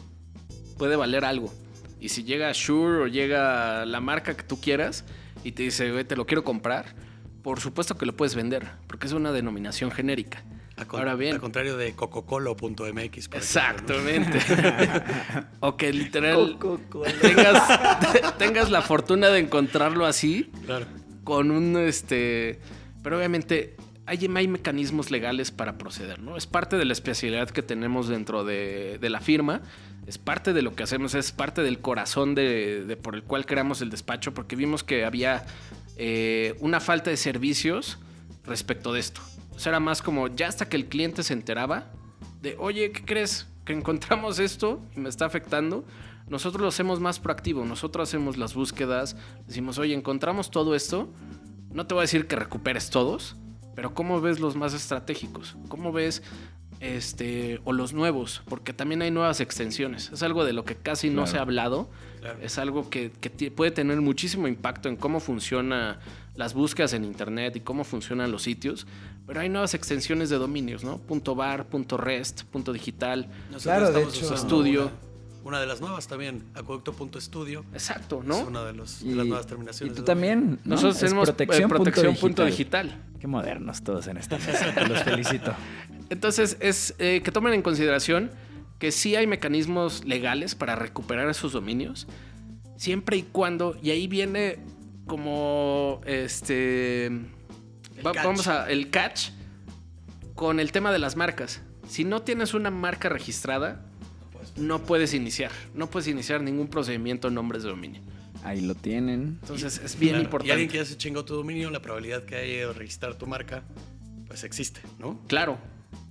S1: Puede valer algo. Y si llega Shure o llega la marca que tú quieras y te dice, güey, te lo quiero comprar, por supuesto que lo puedes vender, porque es una denominación genérica. Ahora bien,
S2: Al contrario de cococolo.mx. por
S1: exactamente. O que literal
S3: Coca-Cola.
S1: tengas la fortuna de encontrarlo así,
S2: ejemplo. Claro.
S1: con un pero obviamente hay mecanismos legales para proceder, ¿no? Es parte de la especialidad que tenemos dentro de la firma, es parte de lo que hacemos, es parte del corazón por el cual creamos el despacho, porque vimos que había una falta de servicios respecto de esto. O sea, era más como ya hasta que el cliente se enteraba de, oye, ¿qué crees? Que encontramos esto y me está afectando. Nosotros lo hacemos más proactivo. Nosotros hacemos las búsquedas. Decimos, oye, encontramos todo esto. No te voy a decir que recuperes todos, pero ¿cómo ves los más estratégicos? ¿Cómo ves o los nuevos? Porque también hay nuevas extensiones. Es algo de lo que casi no se ha hablado.
S2: Claro.
S1: Es algo que puede tener muchísimo impacto en cómo funcionan las búsquedas en internet y cómo funcionan los sitios. Pero hay nuevas extensiones de dominios, ¿no? .bar, .rest, .digital.
S2: Nosotros
S3: Claro, de
S2: estamos
S3: hecho.
S2: usando
S1: Estudio.
S2: Una de las nuevas también, acueducto.studio.
S1: Exacto,
S2: Es
S1: ¿no?
S2: una de las nuevas terminaciones.
S3: Y tú
S2: de
S3: también, ¿no?
S1: Nosotros
S3: Es
S1: tenemos protección
S3: digital.
S1: digital.
S3: Qué modernos todos en esta mesa. Los felicito.
S1: Entonces, es que tomen en consideración que sí hay mecanismos legales para recuperar esos dominios, siempre y cuando, y ahí viene como vamos a el catch con el tema de las marcas. Si no tienes una marca registrada, no puedes iniciar ningún procedimiento en nombres de dominio.
S3: Ahí lo tienen.
S1: Entonces es bien
S2: Claro.
S1: importante.
S2: Y alguien que ya se chingó tu dominio, la probabilidad que haya de registrar tu marca, pues existe, ¿no?
S1: Claro.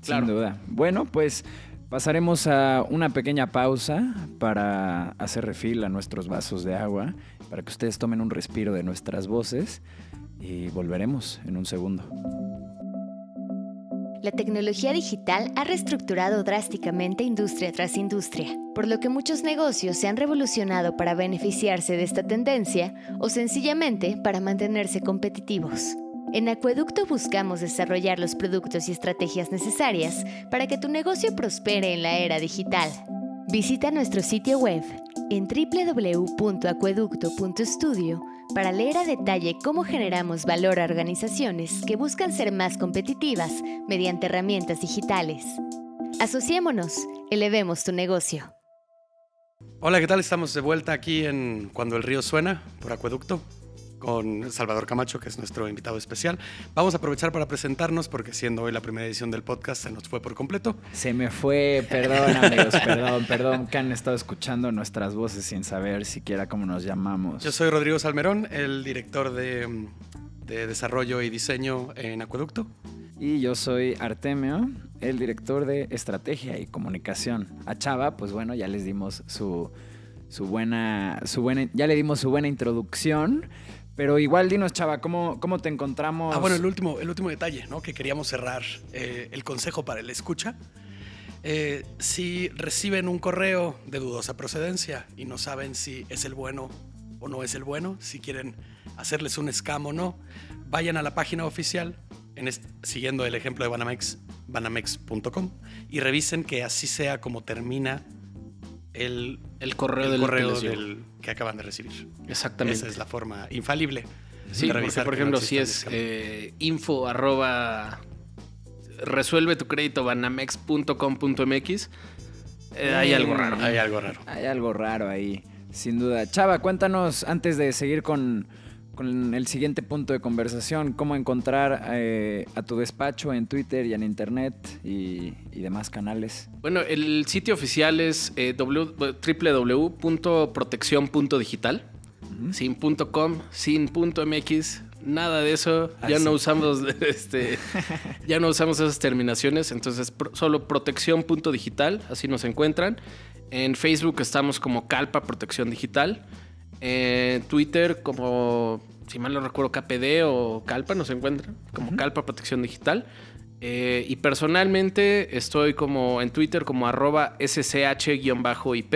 S3: Sin duda. Bueno, pues pasaremos a una pequeña pausa para hacer refil a nuestros vasos de agua, para que ustedes tomen un respiro de nuestras voces y volveremos en un segundo.
S4: La tecnología digital ha reestructurado drásticamente industria tras industria, por lo que muchos negocios se han revolucionado para beneficiarse de esta tendencia o sencillamente para mantenerse competitivos. En Acueducto buscamos desarrollar los productos y estrategias necesarias para que tu negocio prospere en la era digital. Visita nuestro sitio web en www.acueducto.studio para leer a detalle cómo generamos valor a organizaciones que buscan ser más competitivas mediante herramientas digitales. Asociémonos, elevemos tu negocio.
S2: Hola, ¿qué tal? Estamos de vuelta aquí en Cuando el río suena, por Acueducto, con Salvador Camacho, que es nuestro invitado especial. Vamos a aprovechar para presentarnos, porque siendo hoy la primera edición del podcast, se nos fue por completo.
S3: Se me fue, perdón amigos, perdón, que han estado escuchando nuestras voces sin saber siquiera cómo nos llamamos.
S2: Yo soy Rodrigo Salmerón, el director de Desarrollo y Diseño en Acueducto.
S3: Y yo soy Artemio, el director de Estrategia y Comunicación. A Chava, pues bueno, ya les dimos su buena introducción. Pero igual dinos, Chava, ¿cómo te encontramos?
S2: Bueno, el último detalle, ¿no? Que queríamos cerrar, el consejo para el escucha. Si reciben un correo de dudosa procedencia y no saben si es el bueno o no es el bueno, si quieren hacerles un scam o no, vayan a la página oficial, siguiendo el ejemplo de Banamex, banamex.com, y revisen que así sea como termina el correo que acaban de recibir.
S1: Exactamente.
S2: Esa es la forma infalible.
S1: Sí,
S2: de
S1: porque
S2: revisar
S1: por
S2: que
S1: ejemplo,
S2: no
S1: si
S2: exista
S1: es info@resuelve tu crédito banamex.com.mx, hay algo raro.
S2: Hay algo raro.
S3: Hay algo raro ahí, sin duda. Chava, cuéntanos, antes de seguir con el siguiente punto de conversación, cómo encontrar a tu despacho en Twitter y en Internet y demás canales.
S1: Bueno, el sitio oficial es www.proteccion.digital, sin .com, sin .mx, nada de eso. Ya no usamos ya no usamos esas terminaciones, entonces solo proteccion.digital, así nos encuentran. En Facebook estamos como Calpa Protección Digital. En Twitter como, si mal no recuerdo, KPD o Calpa nos encuentran como Calpa Protección Digital. Y personalmente estoy como en Twitter como @ssh_ip,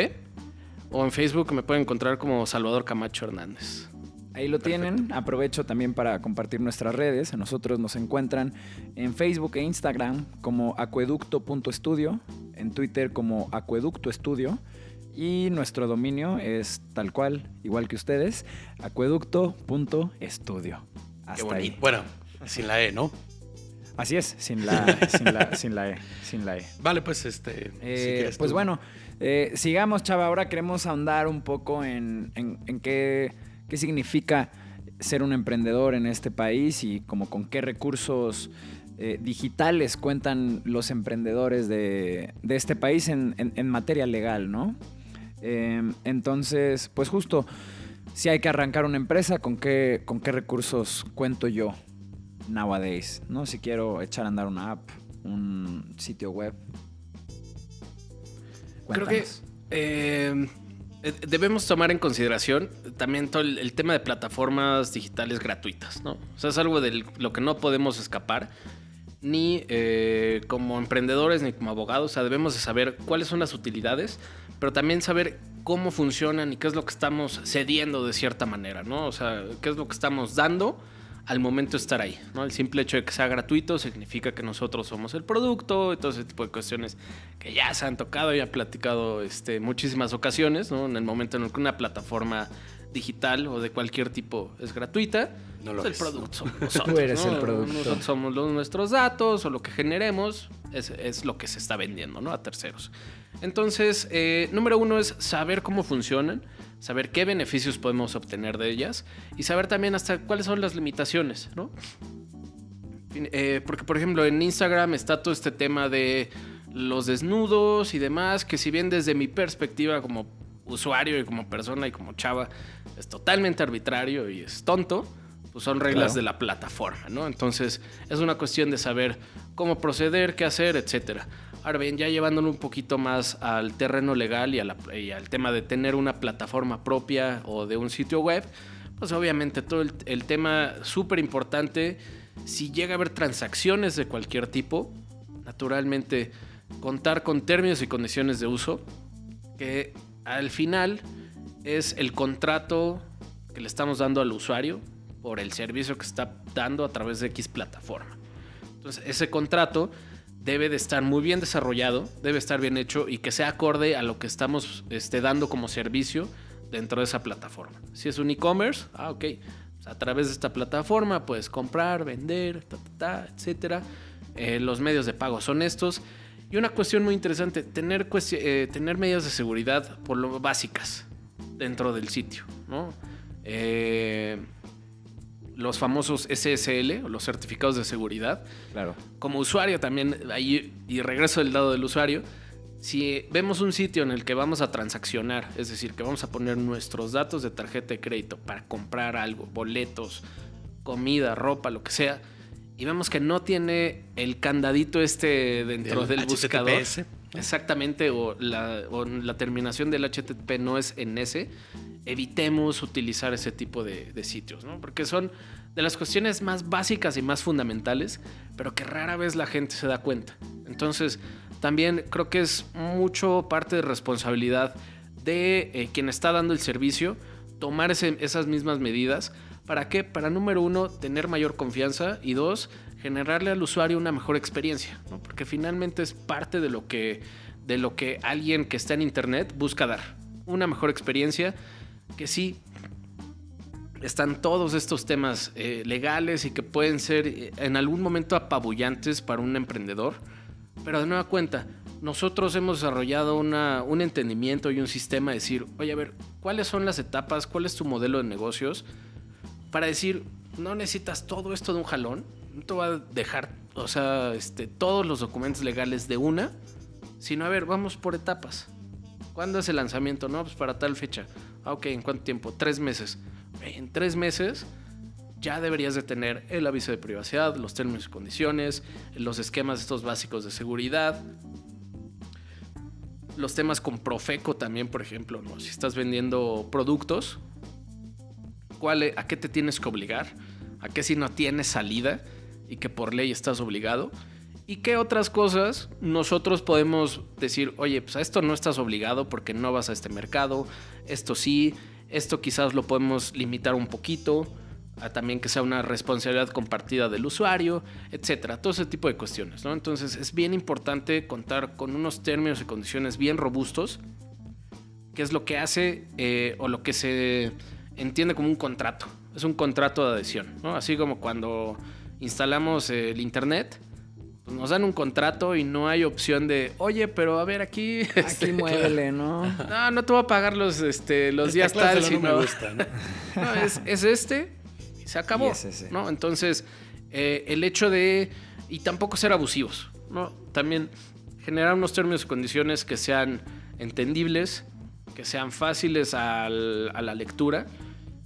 S1: o en Facebook me pueden encontrar como Salvador Camacho Hernández.
S3: Ahí lo tienen. Aprovecho también para compartir nuestras redes. A nosotros nos encuentran en Facebook e Instagram como acueducto.studio, en Twitter como acueductoestudio, y nuestro dominio es tal cual, igual que ustedes, acueducto.studio. Hasta ahí.
S2: Bueno, sin la E, ¿no?
S3: Así es, sin la E.
S2: Vale, pues si quieres
S3: pues
S2: tú.
S3: bueno, sigamos, Chava. Ahora queremos ahondar un poco en qué significa ser un emprendedor en este país y como con qué recursos digitales cuentan los emprendedores de este país en materia legal, ¿no? Entonces, pues justo, si hay que arrancar una empresa, ¿con qué recursos cuento yo nowadays? ¿No? Si quiero echar a andar una app, un sitio web. Cuéntanos.
S1: Creo que debemos tomar en consideración también todo el tema de plataformas digitales gratuitas, ¿no? O sea, es algo de lo que no podemos escapar, ni como emprendedores ni como abogados. O sea, debemos de saber cuáles son las utilidades, pero también saber cómo funcionan y qué es lo que estamos cediendo de cierta manera, ¿no? O sea, qué es lo que estamos dando al momento de estar ahí, ¿no? El simple hecho de que sea gratuito significa que nosotros somos el producto y todo ese tipo de cuestiones que ya se han tocado y han platicado muchísimas ocasiones, ¿no? En el momento en el que una plataforma digital o de cualquier tipo es gratuita,
S2: No lo
S1: pues
S2: es,
S1: el producto
S2: ¿no?
S1: somos nosotros.
S3: Tú eres
S1: ¿no?
S3: el producto.
S1: Nosotros somos nuestros datos o lo que generemos es lo que se está vendiendo, ¿no? A terceros. Entonces, número uno es saber cómo funcionan, saber qué beneficios podemos obtener de ellas y saber también hasta cuáles son las limitaciones, ¿no? Porque, por ejemplo, en Instagram está todo este tema de los desnudos y demás, que si bien desde mi perspectiva como usuario y como persona y como chava es totalmente arbitrario y es tonto, pues son reglas
S3: Claro.
S1: de la plataforma, ¿no? Entonces es una cuestión de saber cómo proceder, qué hacer, etcétera. Ahora bien, ya llevándolo un poquito más al terreno legal y al tema de tener una plataforma propia o de un sitio web, pues obviamente todo el tema súper importante, si llega a haber transacciones de cualquier tipo, naturalmente contar con términos y condiciones de uso, que al final es el contrato que le estamos dando al usuario por el servicio que está dando a través de X plataforma. Entonces, ese contrato debe de estar muy bien desarrollado, debe estar bien hecho y que sea acorde a lo que estamos dando como servicio dentro de esa plataforma. Si es un e-commerce, ok, pues a través de esta plataforma puedes comprar, vender, etcétera. Los medios de pago son estos. Y una cuestión muy interesante, tener medidas de seguridad por lo básicas dentro del sitio, ¿no? Los famosos SSL, o los certificados de seguridad.
S3: Claro.
S1: Como usuario también, ahí, y regreso del lado del usuario, si vemos un sitio en el que vamos a transaccionar, es decir, que vamos a poner nuestros datos de tarjeta de crédito para comprar algo, boletos, comida, ropa, lo que sea, y vemos que no tiene el candadito dentro del buscador. Exactamente, o la terminación del HTTP no es en ese, evitemos utilizar ese tipo de sitios, ¿no? Porque son de las cuestiones más básicas y más fundamentales, pero que rara vez la gente se da cuenta. Entonces, también creo que es mucho parte de responsabilidad de quien está dando el servicio, tomar esas mismas medidas. ¿Para qué? Para, número 1, tener mayor confianza, y 2, generarle al usuario una mejor experiencia, ¿no? Porque finalmente es parte de lo que alguien que está en internet busca dar. Una mejor experiencia, que sí están todos estos temas legales y que pueden ser en algún momento apabullantes para un emprendedor, pero de nueva cuenta, nosotros hemos desarrollado un entendimiento y un sistema de decir, oye, a ver, ¿cuáles son las etapas? ¿Cuál es tu modelo de negocios? Para decir, no necesitas todo esto de un jalón, no te va a dejar, todos los documentos legales de una, sino, a ver, vamos por etapas. ¿Cuándo es el lanzamiento? No, pues para tal fecha. Ok, ¿en cuánto tiempo? 3 meses. En 3 meses ya deberías de tener el aviso de privacidad, los términos y condiciones, los esquemas estos básicos de seguridad, los temas con Profeco también, por ejemplo, ¿no? Si estás vendiendo productos, ¿a qué te tienes que obligar? ¿A qué si no tienes salida y que por ley estás obligado? ¿Y qué otras cosas nosotros podemos decir, oye, pues a esto no estás obligado porque no vas a este mercado, esto sí, esto quizás lo podemos limitar un poquito, a también que sea una responsabilidad compartida del usuario, etcétera, todo ese tipo de cuestiones, ¿no? Entonces es bien importante contar con unos términos y condiciones bien robustos, que es lo que hace o lo que se entiende como un contrato. Es un contrato de adhesión, ¿no? Así como cuando instalamos el internet, pues nos dan un contrato y no hay opción de, oye, pero a ver aquí...
S3: Aquí muévele, ¿no?
S1: No te voy a pagar los días tal,
S2: si no me gusta, ¿no?
S1: No, es y se acabó, ¿no? Entonces, el hecho de... Y tampoco ser abusivos, ¿no? También generar unos términos y condiciones que sean entendibles, que sean fáciles a la lectura,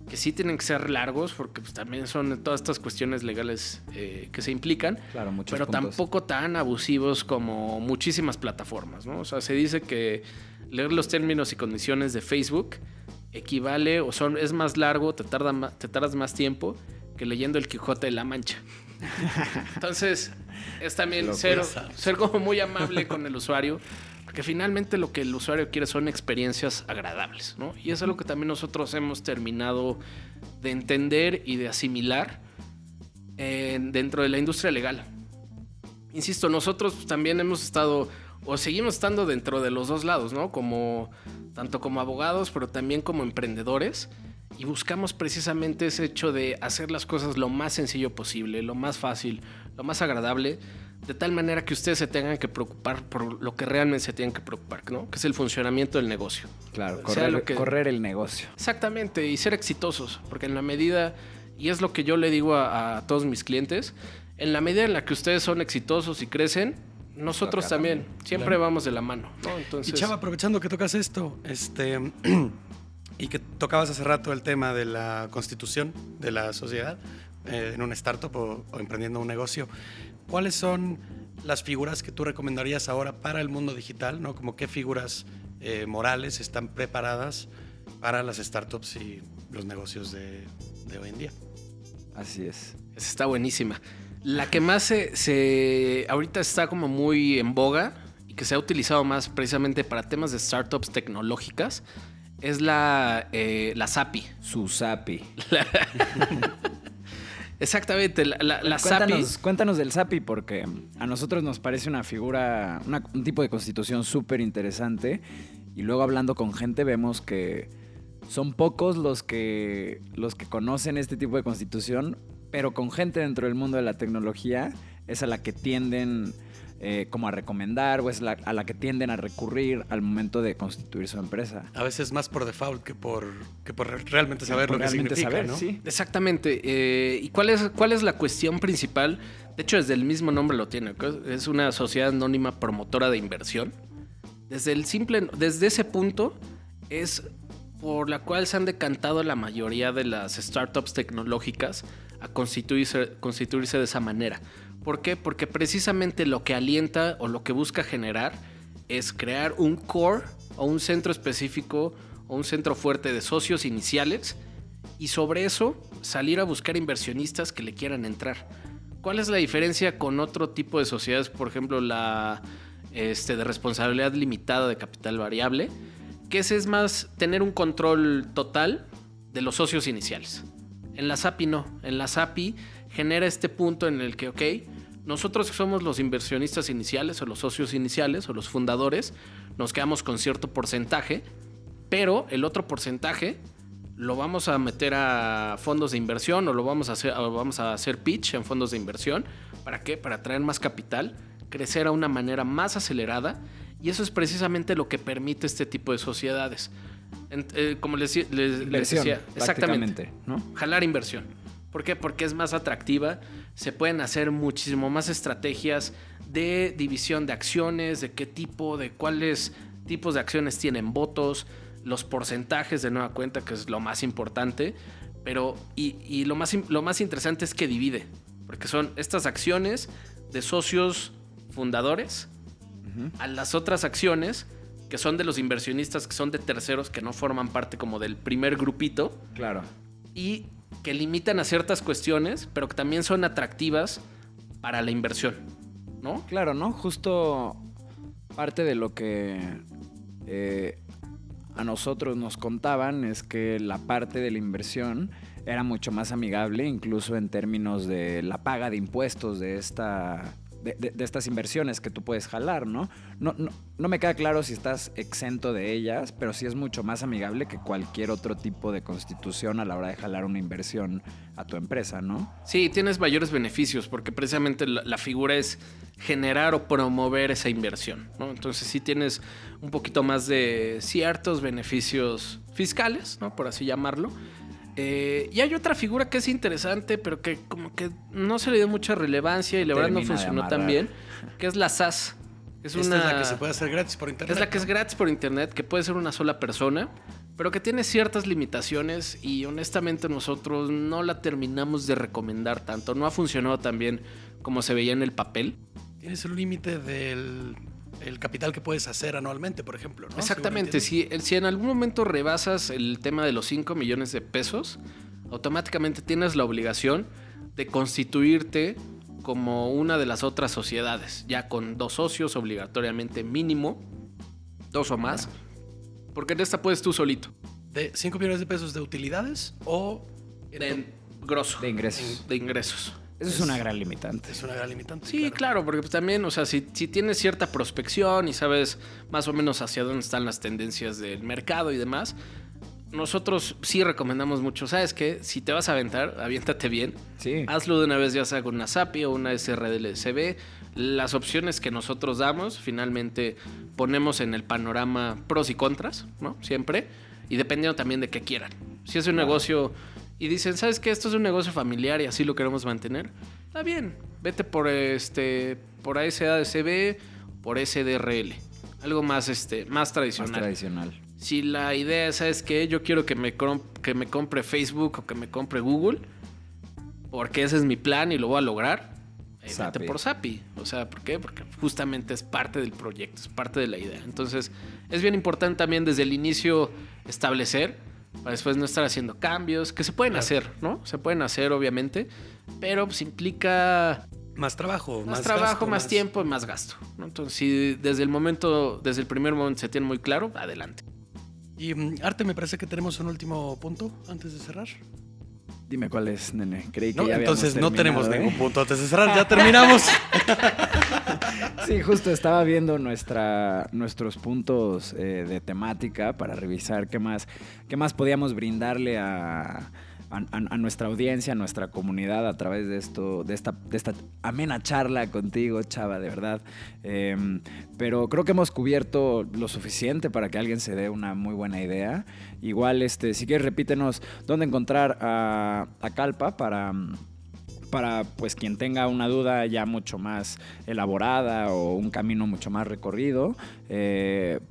S1: que sí tienen que ser largos, porque pues también son todas estas cuestiones legales que se implican,
S3: claro, muchos
S1: pero
S3: puntos.
S1: Tampoco tan abusivos como muchísimas plataformas, ¿no? O sea, se dice que leer los términos y condiciones de Facebook equivale es más largo, te tardas más tiempo que leyendo el Quijote de la Mancha. Entonces, es también ser como muy amable con el usuario, porque finalmente lo que el usuario quiere son experiencias agradables, ¿no? Y eso es algo que también nosotros hemos terminado de entender y de asimilar dentro de la industria legal. Insisto, nosotros también hemos estado o seguimos estando dentro de los dos lados, ¿no? Tanto como abogados, pero también como emprendedores, y buscamos precisamente ese hecho de hacer las cosas lo más sencillo posible, lo más fácil, lo más agradable, de tal manera que ustedes se tengan que preocupar por lo que realmente se tienen que preocupar, ¿no? Que es el funcionamiento del negocio.
S3: Claro, correr el negocio.
S1: Exactamente, y ser exitosos, porque en la medida, y es lo que yo le digo a todos mis clientes, en la medida en la que ustedes son exitosos y crecen, nosotros también, siempre vamos de la mano, ¿no? Entonces...
S2: Y Chava, aprovechando que tocas esto, y que tocabas hace rato el tema de la constitución de la sociedad en una startup o emprendiendo un negocio, ¿cuáles son las figuras que tú recomendarías ahora para el mundo digital, ¿no? Como qué figuras morales están preparadas para las startups y los negocios de hoy en día?
S3: Así es.
S1: Esa está buenísima. La que más ahorita está como muy en boga y que se ha utilizado más precisamente para temas de startups tecnológicas es la SAPI.
S3: Su SAPI.
S1: Exactamente, la SAPI.
S3: Cuéntanos del SAPI, porque a nosotros nos parece una figura, un tipo de constitución súper interesante. Y luego hablando con gente vemos que son pocos los que conocen este tipo de constitución, pero con gente dentro del mundo de la tecnología es a la que tienden como a recomendar o es a la que tienden a recurrir al momento de constituir su empresa.
S2: A veces más por default que por realmente saber lo que significa,
S3: saber,
S2: ¿no?
S3: Sí.
S1: Exactamente. ¿Y cuál es la cuestión principal? De hecho, desde el mismo nombre lo tiene. Es una sociedad anónima promotora de inversión. Desde ese punto es por la cual se han decantado la mayoría de las startups tecnológicas a constituirse de esa manera. ¿Por qué? Porque precisamente lo que alienta o lo que busca generar es crear un core o un centro específico o un centro fuerte de socios iniciales y sobre eso salir a buscar inversionistas que le quieran entrar. ¿Cuál es la diferencia con otro tipo de sociedades? Por ejemplo, la de responsabilidad limitada de capital variable, que ese es más tener un control total de los socios iniciales. En la SAPI no. En la SAPI genera este punto en el que, ok, nosotros que somos los inversionistas iniciales o los socios iniciales o los fundadores, nos quedamos con cierto porcentaje, pero el otro porcentaje lo vamos a meter a fondos de inversión o vamos a hacer pitch en fondos de inversión. ¿Para qué? Para atraer más capital, crecer a una manera más acelerada, y eso es precisamente lo que permite este tipo de sociedades. Como les decía, exactamente,
S3: ¿no?
S1: Jalar inversión. ¿Por qué? Porque es más atractiva, se pueden hacer muchísimo más estrategias de división de acciones, de qué tipo, de cuáles tipos de acciones tienen votos, los porcentajes de nueva cuenta, que es lo más importante, pero y lo más interesante es que divide, porque son estas acciones de socios fundadores a las otras acciones que son de los inversionistas, que son de terceros, que no forman parte como del primer grupito.
S3: Claro.
S1: Y que limitan a ciertas cuestiones, pero que también son atractivas para la inversión, ¿no?
S3: Claro, ¿no? Justo parte de lo que a nosotros nos contaban es que la parte de la inversión era mucho más amigable, incluso en términos de la paga de impuestos de estas inversiones que tú puedes jalar, ¿no? No me queda claro si estás exento de ellas, pero sí es mucho más amigable que cualquier otro tipo de constitución a la hora de jalar una inversión a tu empresa, ¿no?
S1: Sí, tienes mayores beneficios porque precisamente la figura es generar o promover esa inversión, ¿no? Entonces sí tienes un poquito más de ciertos beneficios fiscales, ¿no? Por así llamarlo. Y hay otra figura que es interesante, pero que como que no se le dio mucha relevancia y la verdad no funcionó tan bien, que es la SAS.
S2: Esta es la que se puede hacer gratis por internet.
S1: Es la que es gratis por internet, que puede ser una sola persona, pero que tiene ciertas limitaciones y honestamente nosotros no la terminamos de recomendar tanto. No ha funcionado tan bien como se veía en el papel.
S2: Tienes el límite del capital que puedes hacer anualmente, por ejemplo, ¿no?
S1: Exactamente. Si en algún momento rebasas el tema de los 5 millones de pesos, automáticamente tienes la obligación de constituirte como una de las otras sociedades, ya con 2 socios obligatoriamente mínimo, 2 o más, porque en esta puedes tú solito.
S2: ¿De 5 millones de pesos de utilidades o
S1: de grosso?
S3: De ingresos.
S1: De ingresos.
S3: Eso es una gran limitante.
S2: Es una gran limitante.
S1: Sí, claro, porque pues también, o sea, si tienes cierta prospección y sabes más o menos hacia dónde están las tendencias del mercado y demás, nosotros sí recomendamos mucho. ¿Sabes qué? Si te vas a aventar, aviéntate bien.
S3: Sí.
S1: Hazlo de una vez, ya sea con una SAPI o una SRDLCB. Las opciones que nosotros damos, finalmente ponemos en el panorama pros y contras, ¿no? Siempre. Y dependiendo también de qué quieran. Si es un negocio y dicen, ¿sabes qué? Esto es un negocio familiar y así lo queremos mantener. Está bien. Vete por SADCB, por SDRL. Algo más, más tradicional.
S3: Más tradicional.
S1: Si la idea es, ¿sabes qué? Yo quiero que me compre Facebook o que me compre Google, porque ese es mi plan y lo voy a lograr, vete por SAPI. O sea, ¿por qué? Porque justamente es parte del proyecto, es parte de la idea. Entonces, es bien importante también desde el inicio establecer, para después no estar haciendo cambios, que se pueden hacer, ¿no? Se pueden hacer, obviamente, pero pues implica
S2: más trabajo,
S1: más tiempo y más gasto, ¿no? Entonces, si desde el primer momento se tiene muy claro, adelante.
S2: Y Arte, me parece que tenemos un último punto antes de cerrar.
S3: Dime cuál es, nene. Creí que
S2: No,
S3: ya habíamos
S2: entonces no tenemos
S3: terminado,
S2: ningún punto antes de cerrar. Ya terminamos.
S3: Sí, justo estaba viendo nuestros puntos de temática para revisar qué más podíamos brindarle a nuestra audiencia, a nuestra comunidad a través de esta amena charla contigo, Chava, de verdad. Pero creo que hemos cubierto lo suficiente para que alguien se dé una muy buena idea. Igual, si quieres, repítenos dónde encontrar a Calpa para pues quien tenga una duda ya mucho más elaborada o un camino mucho más recorrido,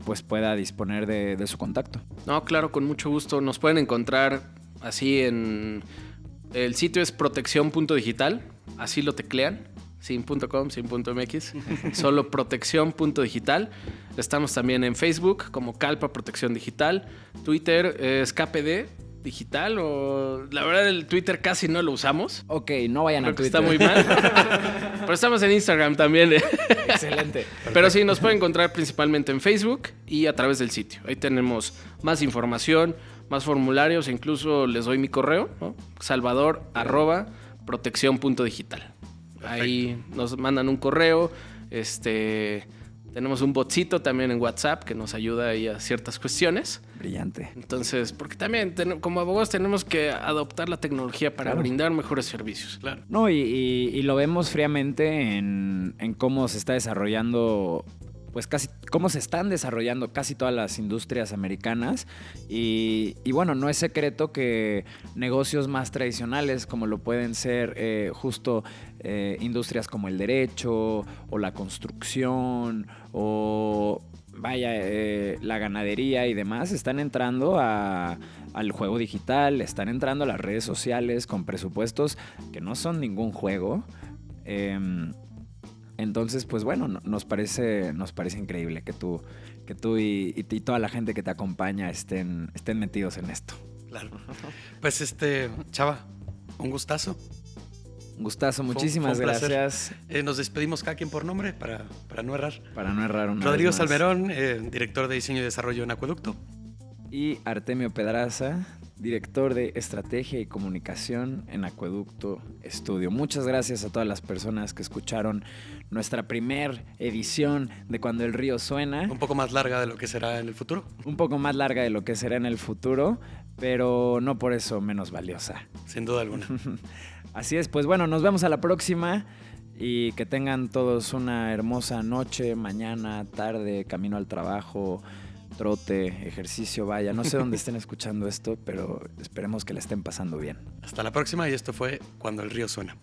S3: pues pueda disponer de su contacto.
S1: No, claro, con mucho gusto. Nos pueden encontrar así en... El sitio es protección.digital, así lo teclean, sin .com, sin .mx, solo protección.digital. Estamos también en Facebook como Calpa Protección Digital. Twitter es KPD Digital, o la verdad el Twitter casi no lo usamos.
S3: Ok, no vayan a Twitter.
S1: Está muy mal. Pero estamos en Instagram también.
S3: Excelente.
S1: Pero sí, nos pueden encontrar principalmente en Facebook y a través del sitio. Ahí tenemos más información, más formularios, e incluso les doy mi correo, ¿no? salvador@protección.digital. Ahí nos mandan un correo. Tenemos un botcito también en WhatsApp que nos ayuda ahí a ciertas cuestiones.
S3: Brillante.
S1: Entonces, porque también como abogados tenemos que adoptar la tecnología para brindar mejores servicios. Claro.
S3: No, y lo vemos fríamente en cómo se está desarrollando, pues cómo se están desarrollando casi todas las industrias americanas. Y bueno, no es secreto que negocios más tradicionales, como lo pueden ser justo industrias como el derecho o la construcción o la ganadería y demás, están entrando al juego digital, están entrando a las redes sociales con presupuestos que no son ningún juego. Entonces, pues bueno, nos parece increíble que tú y toda la gente que te acompaña estén metidos en esto.
S2: Claro. Pues Chava, un gustazo.
S3: Un gustazo, muchísimas
S2: fue un placer.
S3: Gracias.
S2: Nos despedimos cada quien por nombre para no errar.
S3: Para no errar una
S2: Rodrigo
S3: vez más.
S2: Salmerón, director de diseño y desarrollo en Acueducto.
S3: Y Artemio Pedraza, director de estrategia y comunicación en Acueducto Estudio. Muchas gracias a todas las personas que escucharon nuestra primer edición de Cuando el Río Suena.
S2: Un poco más larga de lo que será en el futuro.
S3: Un poco más larga de lo que será en el futuro, pero no por eso menos valiosa.
S2: Sin duda alguna.
S3: Así es, pues bueno, nos vemos a la próxima y que tengan todos una hermosa noche, mañana, tarde, camino al trabajo, trote, ejercicio, vaya. No sé dónde estén escuchando esto, pero esperemos que la estén pasando bien.
S2: Hasta la próxima y esto fue Cuando el Río Suena.